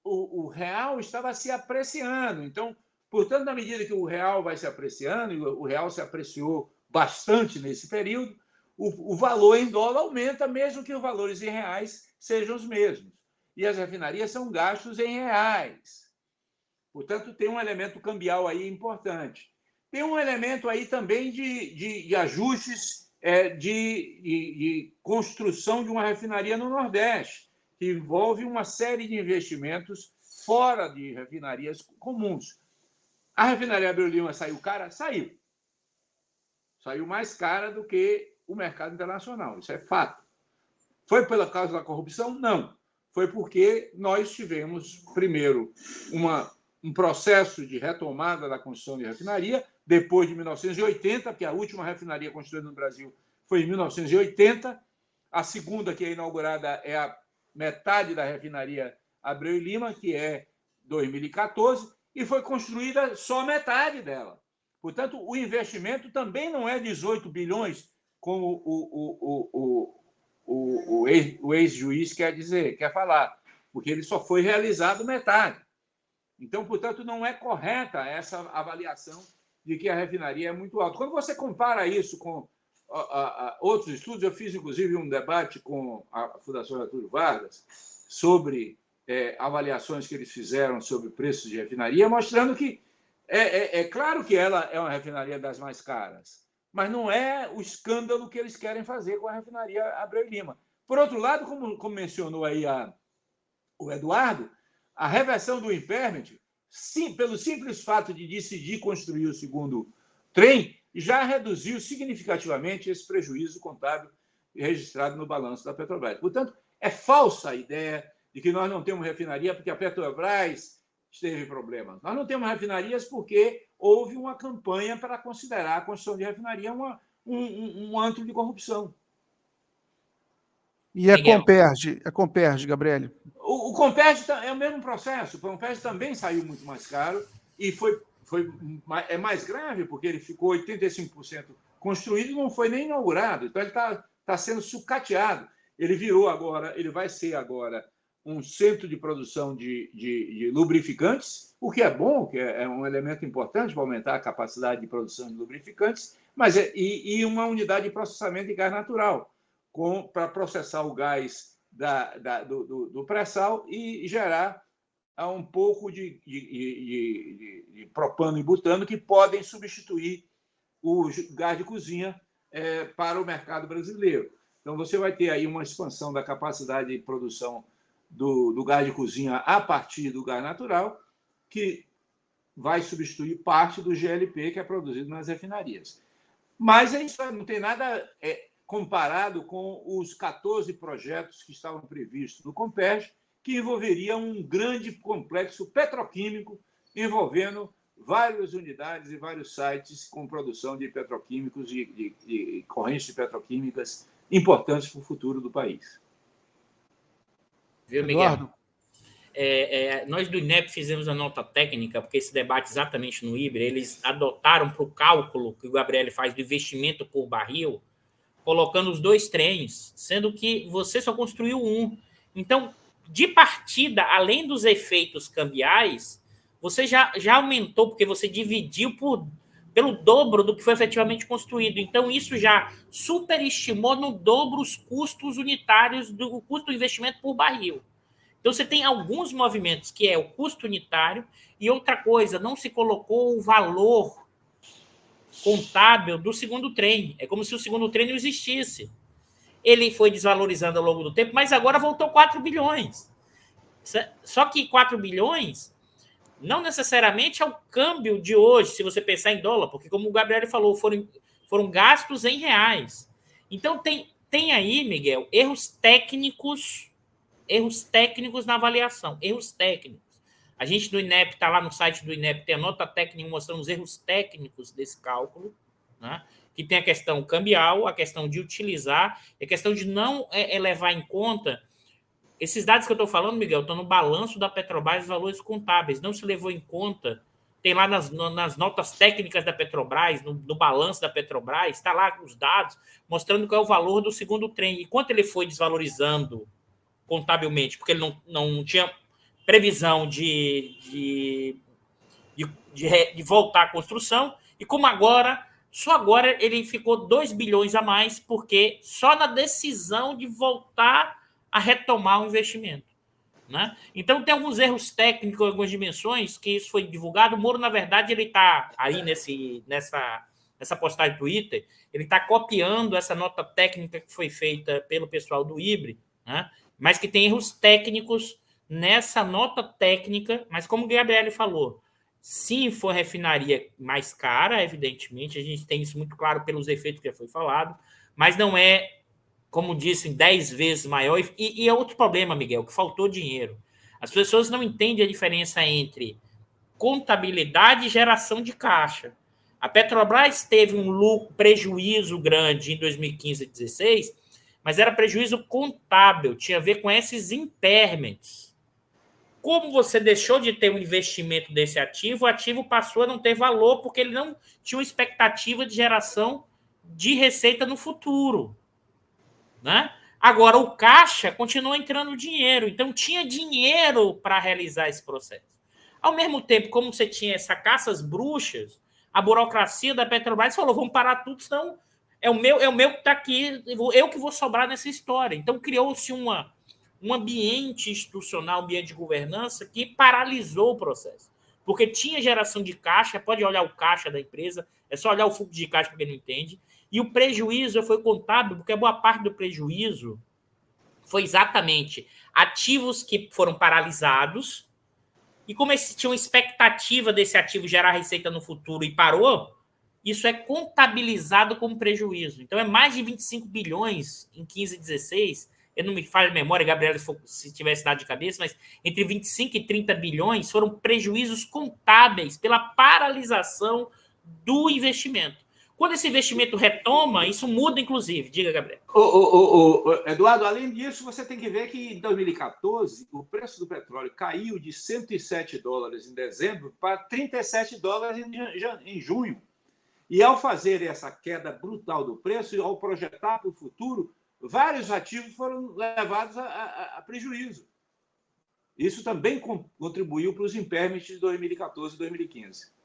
o real estava se apreciando. Então, portanto, na medida que o real vai se apreciando, e o real se apreciou bastante nesse período, o valor em dólar aumenta, mesmo que os valores em reais sejam os mesmos. E as refinarias são gastos em reais. Portanto, tem um elemento cambial aí importante. Tem um elemento aí também de ajustes de construção de uma refinaria no Nordeste, que envolve uma série de investimentos fora de refinarias comuns. A refinaria Abreu Lima saiu cara? Saiu. Saiu mais cara do que o mercado internacional. Isso é fato. Foi pela causa da corrupção? Não. Foi porque nós tivemos, primeiro, um processo de retomada da construção de refinaria, depois de 1980, porque a última refinaria construída no Brasil foi em 1980. A segunda, que é inaugurada, é a metade da refinaria Abreu e Lima, que é 2014, e foi construída só metade dela. Portanto, o investimento também não é 18 bilhões, como o ex-juiz quer falar, porque ele só foi realizado metade. Então, portanto, não é correta essa avaliação de que a refinaria é muito alta. Quando você compara isso com outros estudos, eu fiz, inclusive, um debate com a Fundação Getúlio Vargas sobre avaliações que eles fizeram sobre preços de refinaria, mostrando que é claro que ela é uma refinaria das mais caras, mas não é o escândalo que eles querem fazer com a refinaria Abreu e Lima. Por outro lado, como mencionou aí o Eduardo, a reversão do impairment, sim, pelo simples fato de decidir construir o segundo trem, já reduziu significativamente esse prejuízo contábil registrado no balanço da Petrobras. Portanto, é falsa a ideia de que nós não temos refinaria porque a Petrobras teve problemas. Nós não temos refinarias porque houve uma campanha para considerar a construção de refinaria um antro de corrupção. E é Comperj, Gabriele? O Comperj é o mesmo processo. O Comperj também saiu muito mais caro e é mais grave porque ele ficou 85% construído e não foi nem inaugurado. Então, ele está sendo sucateado. Ele vai ser agora um centro de produção de lubrificantes, o que é bom, que é um elemento importante para aumentar a capacidade de produção de lubrificantes, mas e uma unidade de processamento de gás natural, para processar o gás do pré-sal e gerar um pouco de propano e butano que podem substituir o gás de cozinha para o mercado brasileiro. Então, você vai ter aí uma expansão da capacidade de produção do gás de cozinha a partir do gás natural, que vai substituir parte do GLP que é produzido nas refinarias. Mas isso não tem nada comparado com os 14 projetos que estavam previstos no Comperj, que envolveria um grande complexo petroquímico envolvendo várias unidades e vários sites com produção de petroquímicos e de correntes de petroquímicas importantes para o futuro do país. Viu, Miguel? Nós do INEP fizemos a nota técnica, porque esse debate exatamente no IBRE, eles adotaram para o cálculo que o Gabriele faz do investimento por barril, colocando os 2 trens, sendo que você só construiu um. Então, de partida, além dos efeitos cambiais, você já aumentou, porque você dividiu pelo dobro do que foi efetivamente construído. Então, isso já superestimou no dobro os custos unitários do custo do investimento por barril. Então, você tem alguns movimentos, que é o custo unitário, e outra coisa, não se colocou o valor contábil do segundo trem. É como se o segundo trem não existisse. Ele foi desvalorizando ao longo do tempo, mas agora voltou 4 bilhões. Só que 4 bilhões não necessariamente é o câmbio de hoje, se você pensar em dólar, porque, como o Gabriel falou, foram gastos em reais. Então, tem aí, Miguel, erros técnicos na avaliação, erros técnicos. A gente do INEP está lá no site do INEP, tem a nota técnica mostrando os erros técnicos desse cálculo, né? Que tem a questão cambial, a questão de utilizar, a questão de não levar em conta. Esses dados que eu estou falando, Miguel, estão no balanço da Petrobras, os valores contábeis. Não se levou em conta, tem lá nas notas técnicas da Petrobras, no balanço da Petrobras, está lá os dados mostrando qual é o valor do segundo trem. E quanto ele foi desvalorizando contabilmente, porque ele não tinha previsão de voltar à construção, e como só agora ele ficou 2 bilhões a mais, porque só na decisão de voltar a retomar o investimento, né? Então, tem alguns erros técnicos, algumas dimensões, que isso foi divulgado. O Moro, na verdade, ele está aí nessa postagem do Twitter, ele está copiando essa nota técnica que foi feita pelo pessoal do IBRE, né? Mas que tem erros técnicos nessa nota técnica, mas como o Gabriele falou, Sim, foi a refinaria mais cara, evidentemente, a gente tem isso muito claro pelos efeitos que já foi falado, mas não é, como disse, 10 vezes maior. E é outro problema, Miguel, que faltou dinheiro. As pessoas não entendem a diferença entre contabilidade e geração de caixa. A Petrobras teve um prejuízo grande em 2015 e 2016, mas era prejuízo contábil, tinha a ver com esses impairments. Como você deixou de ter um investimento desse ativo, o ativo passou a não ter valor porque ele não tinha uma expectativa de geração de receita no futuro, né? Agora, o caixa continua entrando dinheiro, então tinha dinheiro para realizar esse processo. Ao mesmo tempo, como você tinha essa caça às bruxas, a burocracia da Petrobras falou, vamos parar tudo, senão é o meu que está aqui, eu que vou sobrar nessa história. Então, criou-se um ambiente institucional, um ambiente de governança que paralisou o processo. Porque tinha geração de caixa, pode olhar o caixa da empresa, é só olhar o fluxo de caixa para quem não entende, e o prejuízo foi contábil, porque a boa parte do prejuízo foi exatamente ativos que foram paralisados, e como eles tinham expectativa desse ativo gerar receita no futuro e parou, isso é contabilizado como prejuízo. Então, é mais de 25 bilhões em 15 e 16, eu não me falho a memória, Gabriel, se tivesse dado de cabeça, mas entre 25 e 30 bilhões foram prejuízos contábeis pela paralisação do investimento. Quando esse investimento retoma, isso muda, inclusive. Diga, Gabriel. Eduardo, além disso, você tem que ver que em 2014 o preço do petróleo caiu de $107 em dezembro para $37 em junho. E ao fazer essa queda brutal do preço e ao projetar para o futuro, vários ativos foram levados a prejuízo. Isso também contribuiu para os impairments de 2014 e 2015.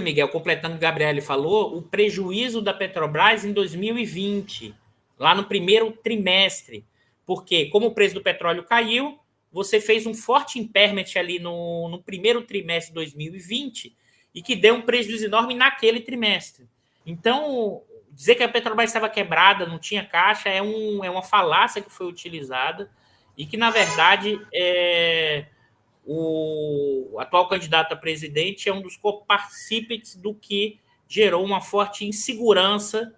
Miguel, completando o que o Gabriel falou, o prejuízo da Petrobras em 2020, lá no primeiro trimestre, porque como o preço do petróleo caiu, você fez um forte impairment ali no primeiro trimestre de 2020 e que deu um prejuízo enorme naquele trimestre. Então, dizer que a Petrobras estava quebrada, não tinha caixa, é uma falácia que foi utilizada e que, na verdade, o atual candidato a presidente é um dos copartícipes do que gerou uma forte insegurança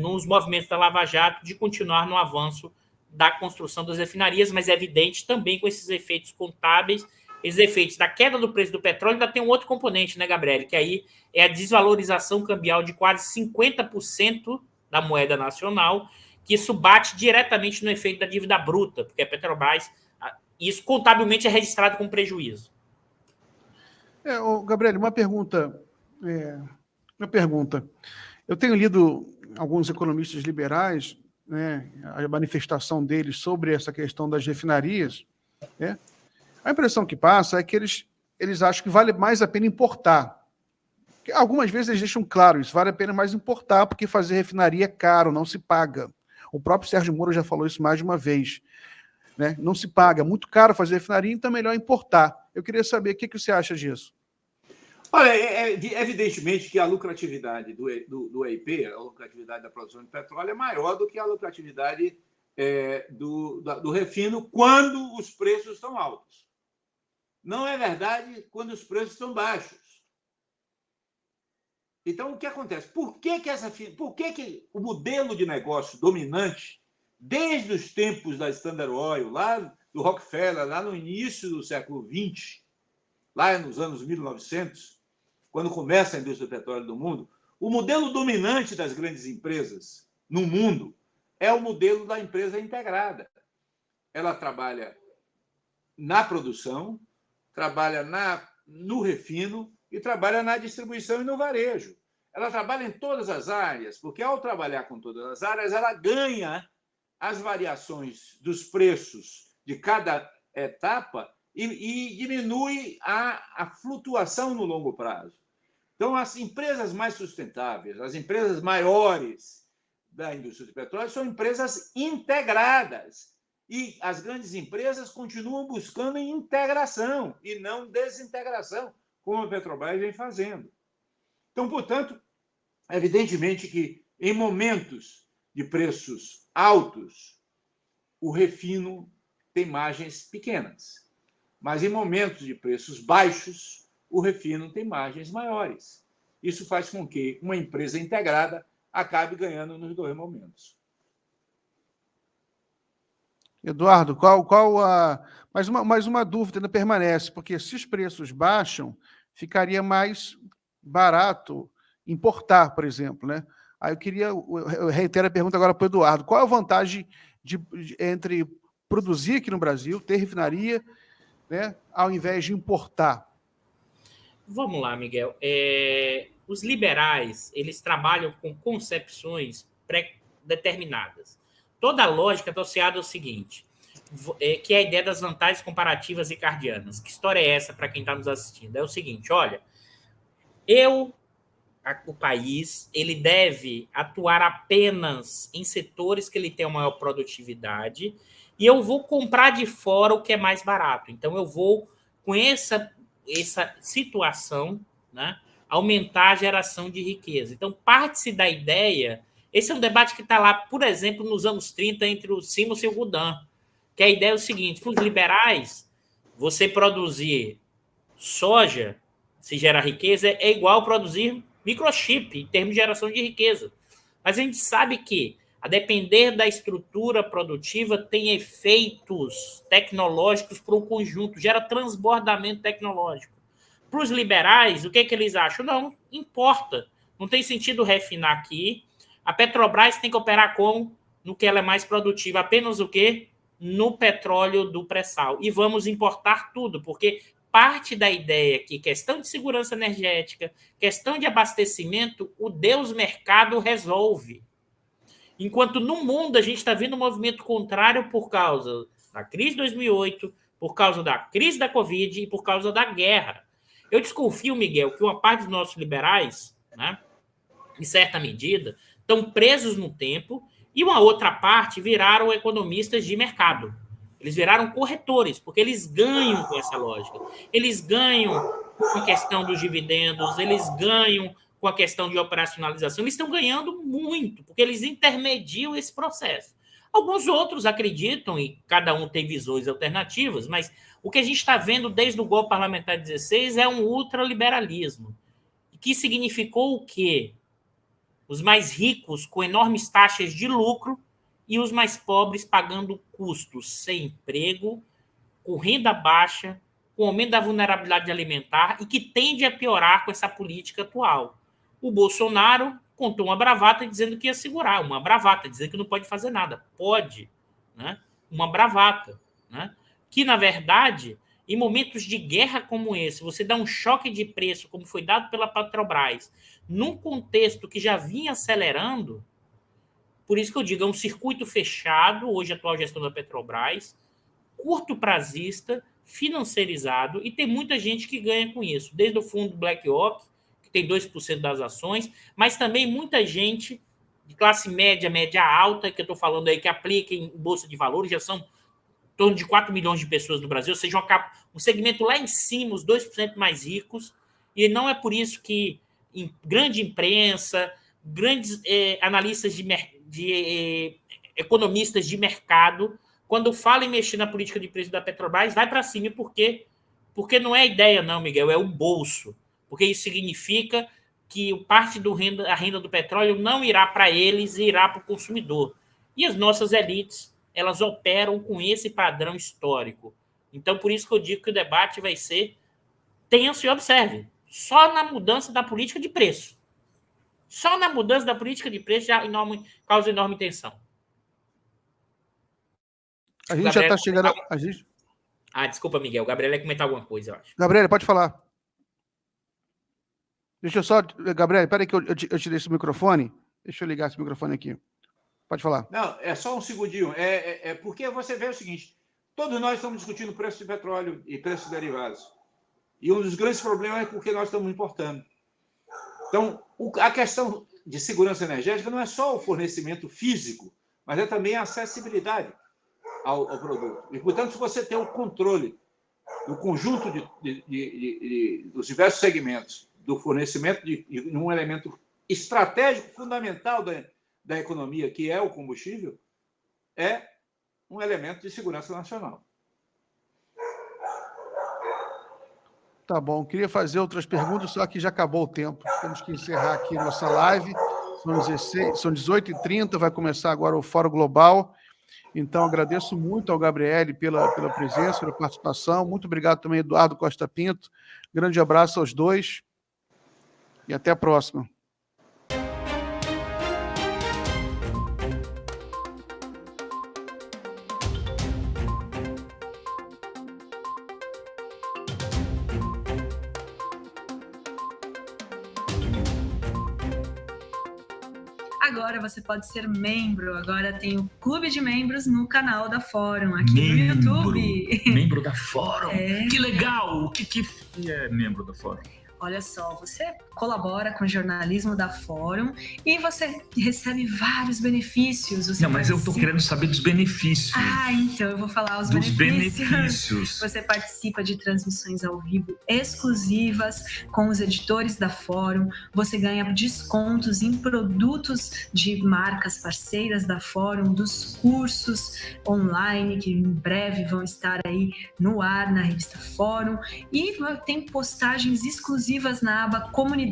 nos movimentos da Lava Jato de continuar no avanço da construção das refinarias, mas é evidente também com esses efeitos contábeis, esses efeitos da queda do preço do petróleo, ainda tem um outro componente, né, Gabriel, que aí é a desvalorização cambial de quase 50% da moeda nacional, que isso bate diretamente no efeito da dívida bruta, porque a Petrobras, isso contabilmente é registrado como prejuízo. Gabriel, uma pergunta. Eu tenho lido alguns economistas liberais, né, a manifestação deles sobre essa questão das refinarias, né? A impressão que passa é que eles acham que vale mais a pena importar. Algumas vezes eles deixam claro isso, vale a pena mais importar, porque fazer refinaria é caro, não se paga. O próprio Sérgio Moro já falou isso mais de uma vez. Né? Não se paga, é muito caro fazer refinaria, então é melhor importar. Eu queria saber o que você acha disso. Olha, evidentemente que a lucratividade do EIP, a lucratividade da produção de petróleo, é maior do que a lucratividade do refino quando os preços estão altos. Não é verdade quando os preços estão baixos. Então, o que acontece? Por que o modelo de negócio dominante, desde os tempos da Standard Oil, lá do Rockefeller, lá no início do século XX, lá nos anos 1900, quando começa a indústria do petróleo do mundo, o modelo dominante das grandes empresas no mundo é o modelo da empresa integrada. Ela trabalha na produção, trabalha no refino e trabalha na distribuição e no varejo. Ela trabalha em todas as áreas, porque ao trabalhar com todas as áreas, ela ganha as variações dos preços de cada etapa e diminui a flutuação no longo prazo. Então, as empresas mais sustentáveis, as empresas maiores da indústria de petróleo são empresas integradas. E as grandes empresas continuam buscando integração e não desintegração, como a Petrobras vem fazendo. Então, portanto, evidentemente que em momentos de preços altos, o refino tem margens pequenas. Mas em momentos de preços baixos, o refino tem margens maiores. Isso faz com que uma empresa integrada acabe ganhando nos dois momentos. Eduardo, qual a... Mais uma dúvida ainda permanece, porque se os preços baixam, ficaria mais barato importar, por exemplo, né? Aí eu reitero a pergunta agora para o Eduardo, qual a vantagem entre produzir aqui no Brasil, ter refinaria, né, ao invés de importar? Vamos lá, Miguel. Os liberais, eles trabalham com concepções pré-determinadas. Toda a lógica é associada ao seguinte, que é a ideia das vantagens comparativas ricardianas. Que história é essa para quem está nos assistindo? É o seguinte, olha, o país, ele deve atuar apenas em setores que ele tem uma maior produtividade e eu vou comprar de fora o que é mais barato. Então, eu vou, com essa situação, né, aumentar a geração de riqueza. Então, parte-se da ideia... Esse é um debate que está lá, por exemplo, nos anos 30, entre o Simons e o Goudin, que a ideia é o seguinte, para os liberais, você produzir soja, se gera riqueza, é igual produzir microchip, em termos de geração de riqueza. Mas a gente sabe que, a depender da estrutura produtiva, tem efeitos tecnológicos para o conjunto, gera transbordamento tecnológico. Para os liberais, o que eles acham? Não importa. Não tem sentido refinar aqui. A Petrobras tem que operar no que ela é mais produtiva, apenas o quê? No petróleo do pré-sal. E vamos importar tudo, porque parte da ideia que questão de segurança energética, questão de abastecimento, o Deus mercado resolve. Enquanto no mundo a gente está vendo um movimento contrário por causa da crise de 2008, por causa da crise da Covid e por causa da guerra. Eu desconfio, Miguel, que uma parte dos nossos liberais, né, em certa medida, estão presos no tempo e uma outra parte viraram economistas de mercado. Eles viraram corretores, porque eles ganham com essa lógica. Eles ganham com a questão dos dividendos, eles ganham com a questão de operacionalização, eles estão ganhando muito, porque eles intermediam esse processo. Alguns outros acreditam, e cada um tem visões alternativas, mas o que a gente está vendo desde o golpe parlamentar de 16 é um ultraliberalismo, que significou o quê? Os mais ricos com enormes taxas de lucro e os mais pobres pagando custos sem emprego, com renda baixa, com aumento da vulnerabilidade alimentar e que tende a piorar com essa política atual. O Bolsonaro contou uma bravata dizendo que ia segurar, uma bravata, dizendo que não pode fazer nada. Pode, né? Uma bravata, né? Que, na verdade, em momentos de guerra como esse, você dá um choque de preço, como foi dado pela Petrobras, num contexto que já vinha acelerando, por isso que eu digo, é um circuito fechado, hoje a atual gestão da Petrobras, curto prazista, financiarizado, e tem muita gente que ganha com isso, desde o fundo BlackRock, que tem 2% das ações, mas também muita gente de classe média, média alta, que eu estou falando aí, que aplica em Bolsa de Valores, já são em torno de 4 milhões de pessoas no Brasil, ou seja, um segmento lá em cima, os 2% mais ricos, e não é por isso que grande imprensa, grandes analistas economistas de mercado, quando fala em mexer na política de preço da Petrobras, vai para cima. Por quê? Porque não é ideia, não, Miguel, é o bolso. Porque isso significa que parte a renda do petróleo não irá para eles, irá para o consumidor. E as nossas elites, elas operam com esse padrão histórico. Então, por isso que eu digo que o debate vai ser tenso e observe, só na mudança da política de preço. Só na mudança da política de preço já causa enorme tensão. A gente já está chegando... desculpa, Miguel. O Gabriel ia comentar alguma coisa, eu acho. Gabriel, pode falar. Deixa eu só... Gabriel, peraí que eu tirei esse microfone. Deixa eu ligar esse microfone aqui. Pode falar. Não, é só um segundinho. Porque você vê o seguinte, todos nós estamos discutindo preço de petróleo e preços derivados. E um dos grandes problemas é porque nós estamos importando. Então, a questão de segurança energética não é só o fornecimento físico, mas é também a acessibilidade ao produto. E, portanto, se você tem o controle do conjunto dos diversos segmentos do fornecimento de um elemento estratégico fundamental da economia, que é o combustível, é um elemento de segurança nacional. Tá bom, queria fazer outras perguntas, só que já acabou o tempo. Temos que encerrar aqui nossa live. São 18h30, vai começar agora o Fórum Global. Então, agradeço muito ao Gabriele pela presença, pela participação. Muito obrigado também, Eduardo Costa Pinto. Grande abraço aos dois e até a próxima. Agora você pode ser membro. Agora tem o clube de membros no canal da Fórum, aqui no YouTube. Membro da Fórum? É. Que legal! O que é membro da Fórum? Olha só, você colabora com o jornalismo da Fórum e você recebe vários benefícios. Você Não, mas eu tô querendo saber dos benefícios. Ah, então eu vou falar os benefícios. Você participa de transmissões ao vivo exclusivas com os editores da Fórum. Você ganha descontos em produtos de marcas parceiras da Fórum, dos cursos online que em breve vão estar aí no ar na revista Fórum. E tem postagens exclusivas na aba Comunidade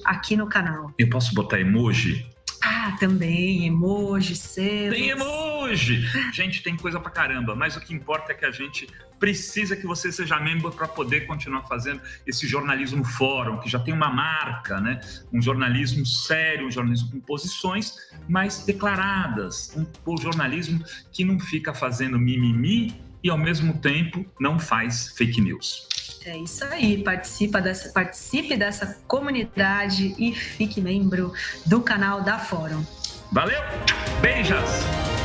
aqui no canal. Eu posso botar emoji? Ah, também, emoji, selos. Tem emoji! Gente, tem coisa pra caramba, mas o que importa é que a gente precisa que você seja membro para poder continuar fazendo esse jornalismo Fórum, que já tem uma marca, né? Um jornalismo sério, um jornalismo com posições mais declaradas, um jornalismo que não fica fazendo mimimi e, ao mesmo tempo, não faz fake news. É isso aí, participe dessa comunidade e fique membro do canal da Fórum. Valeu, beijos!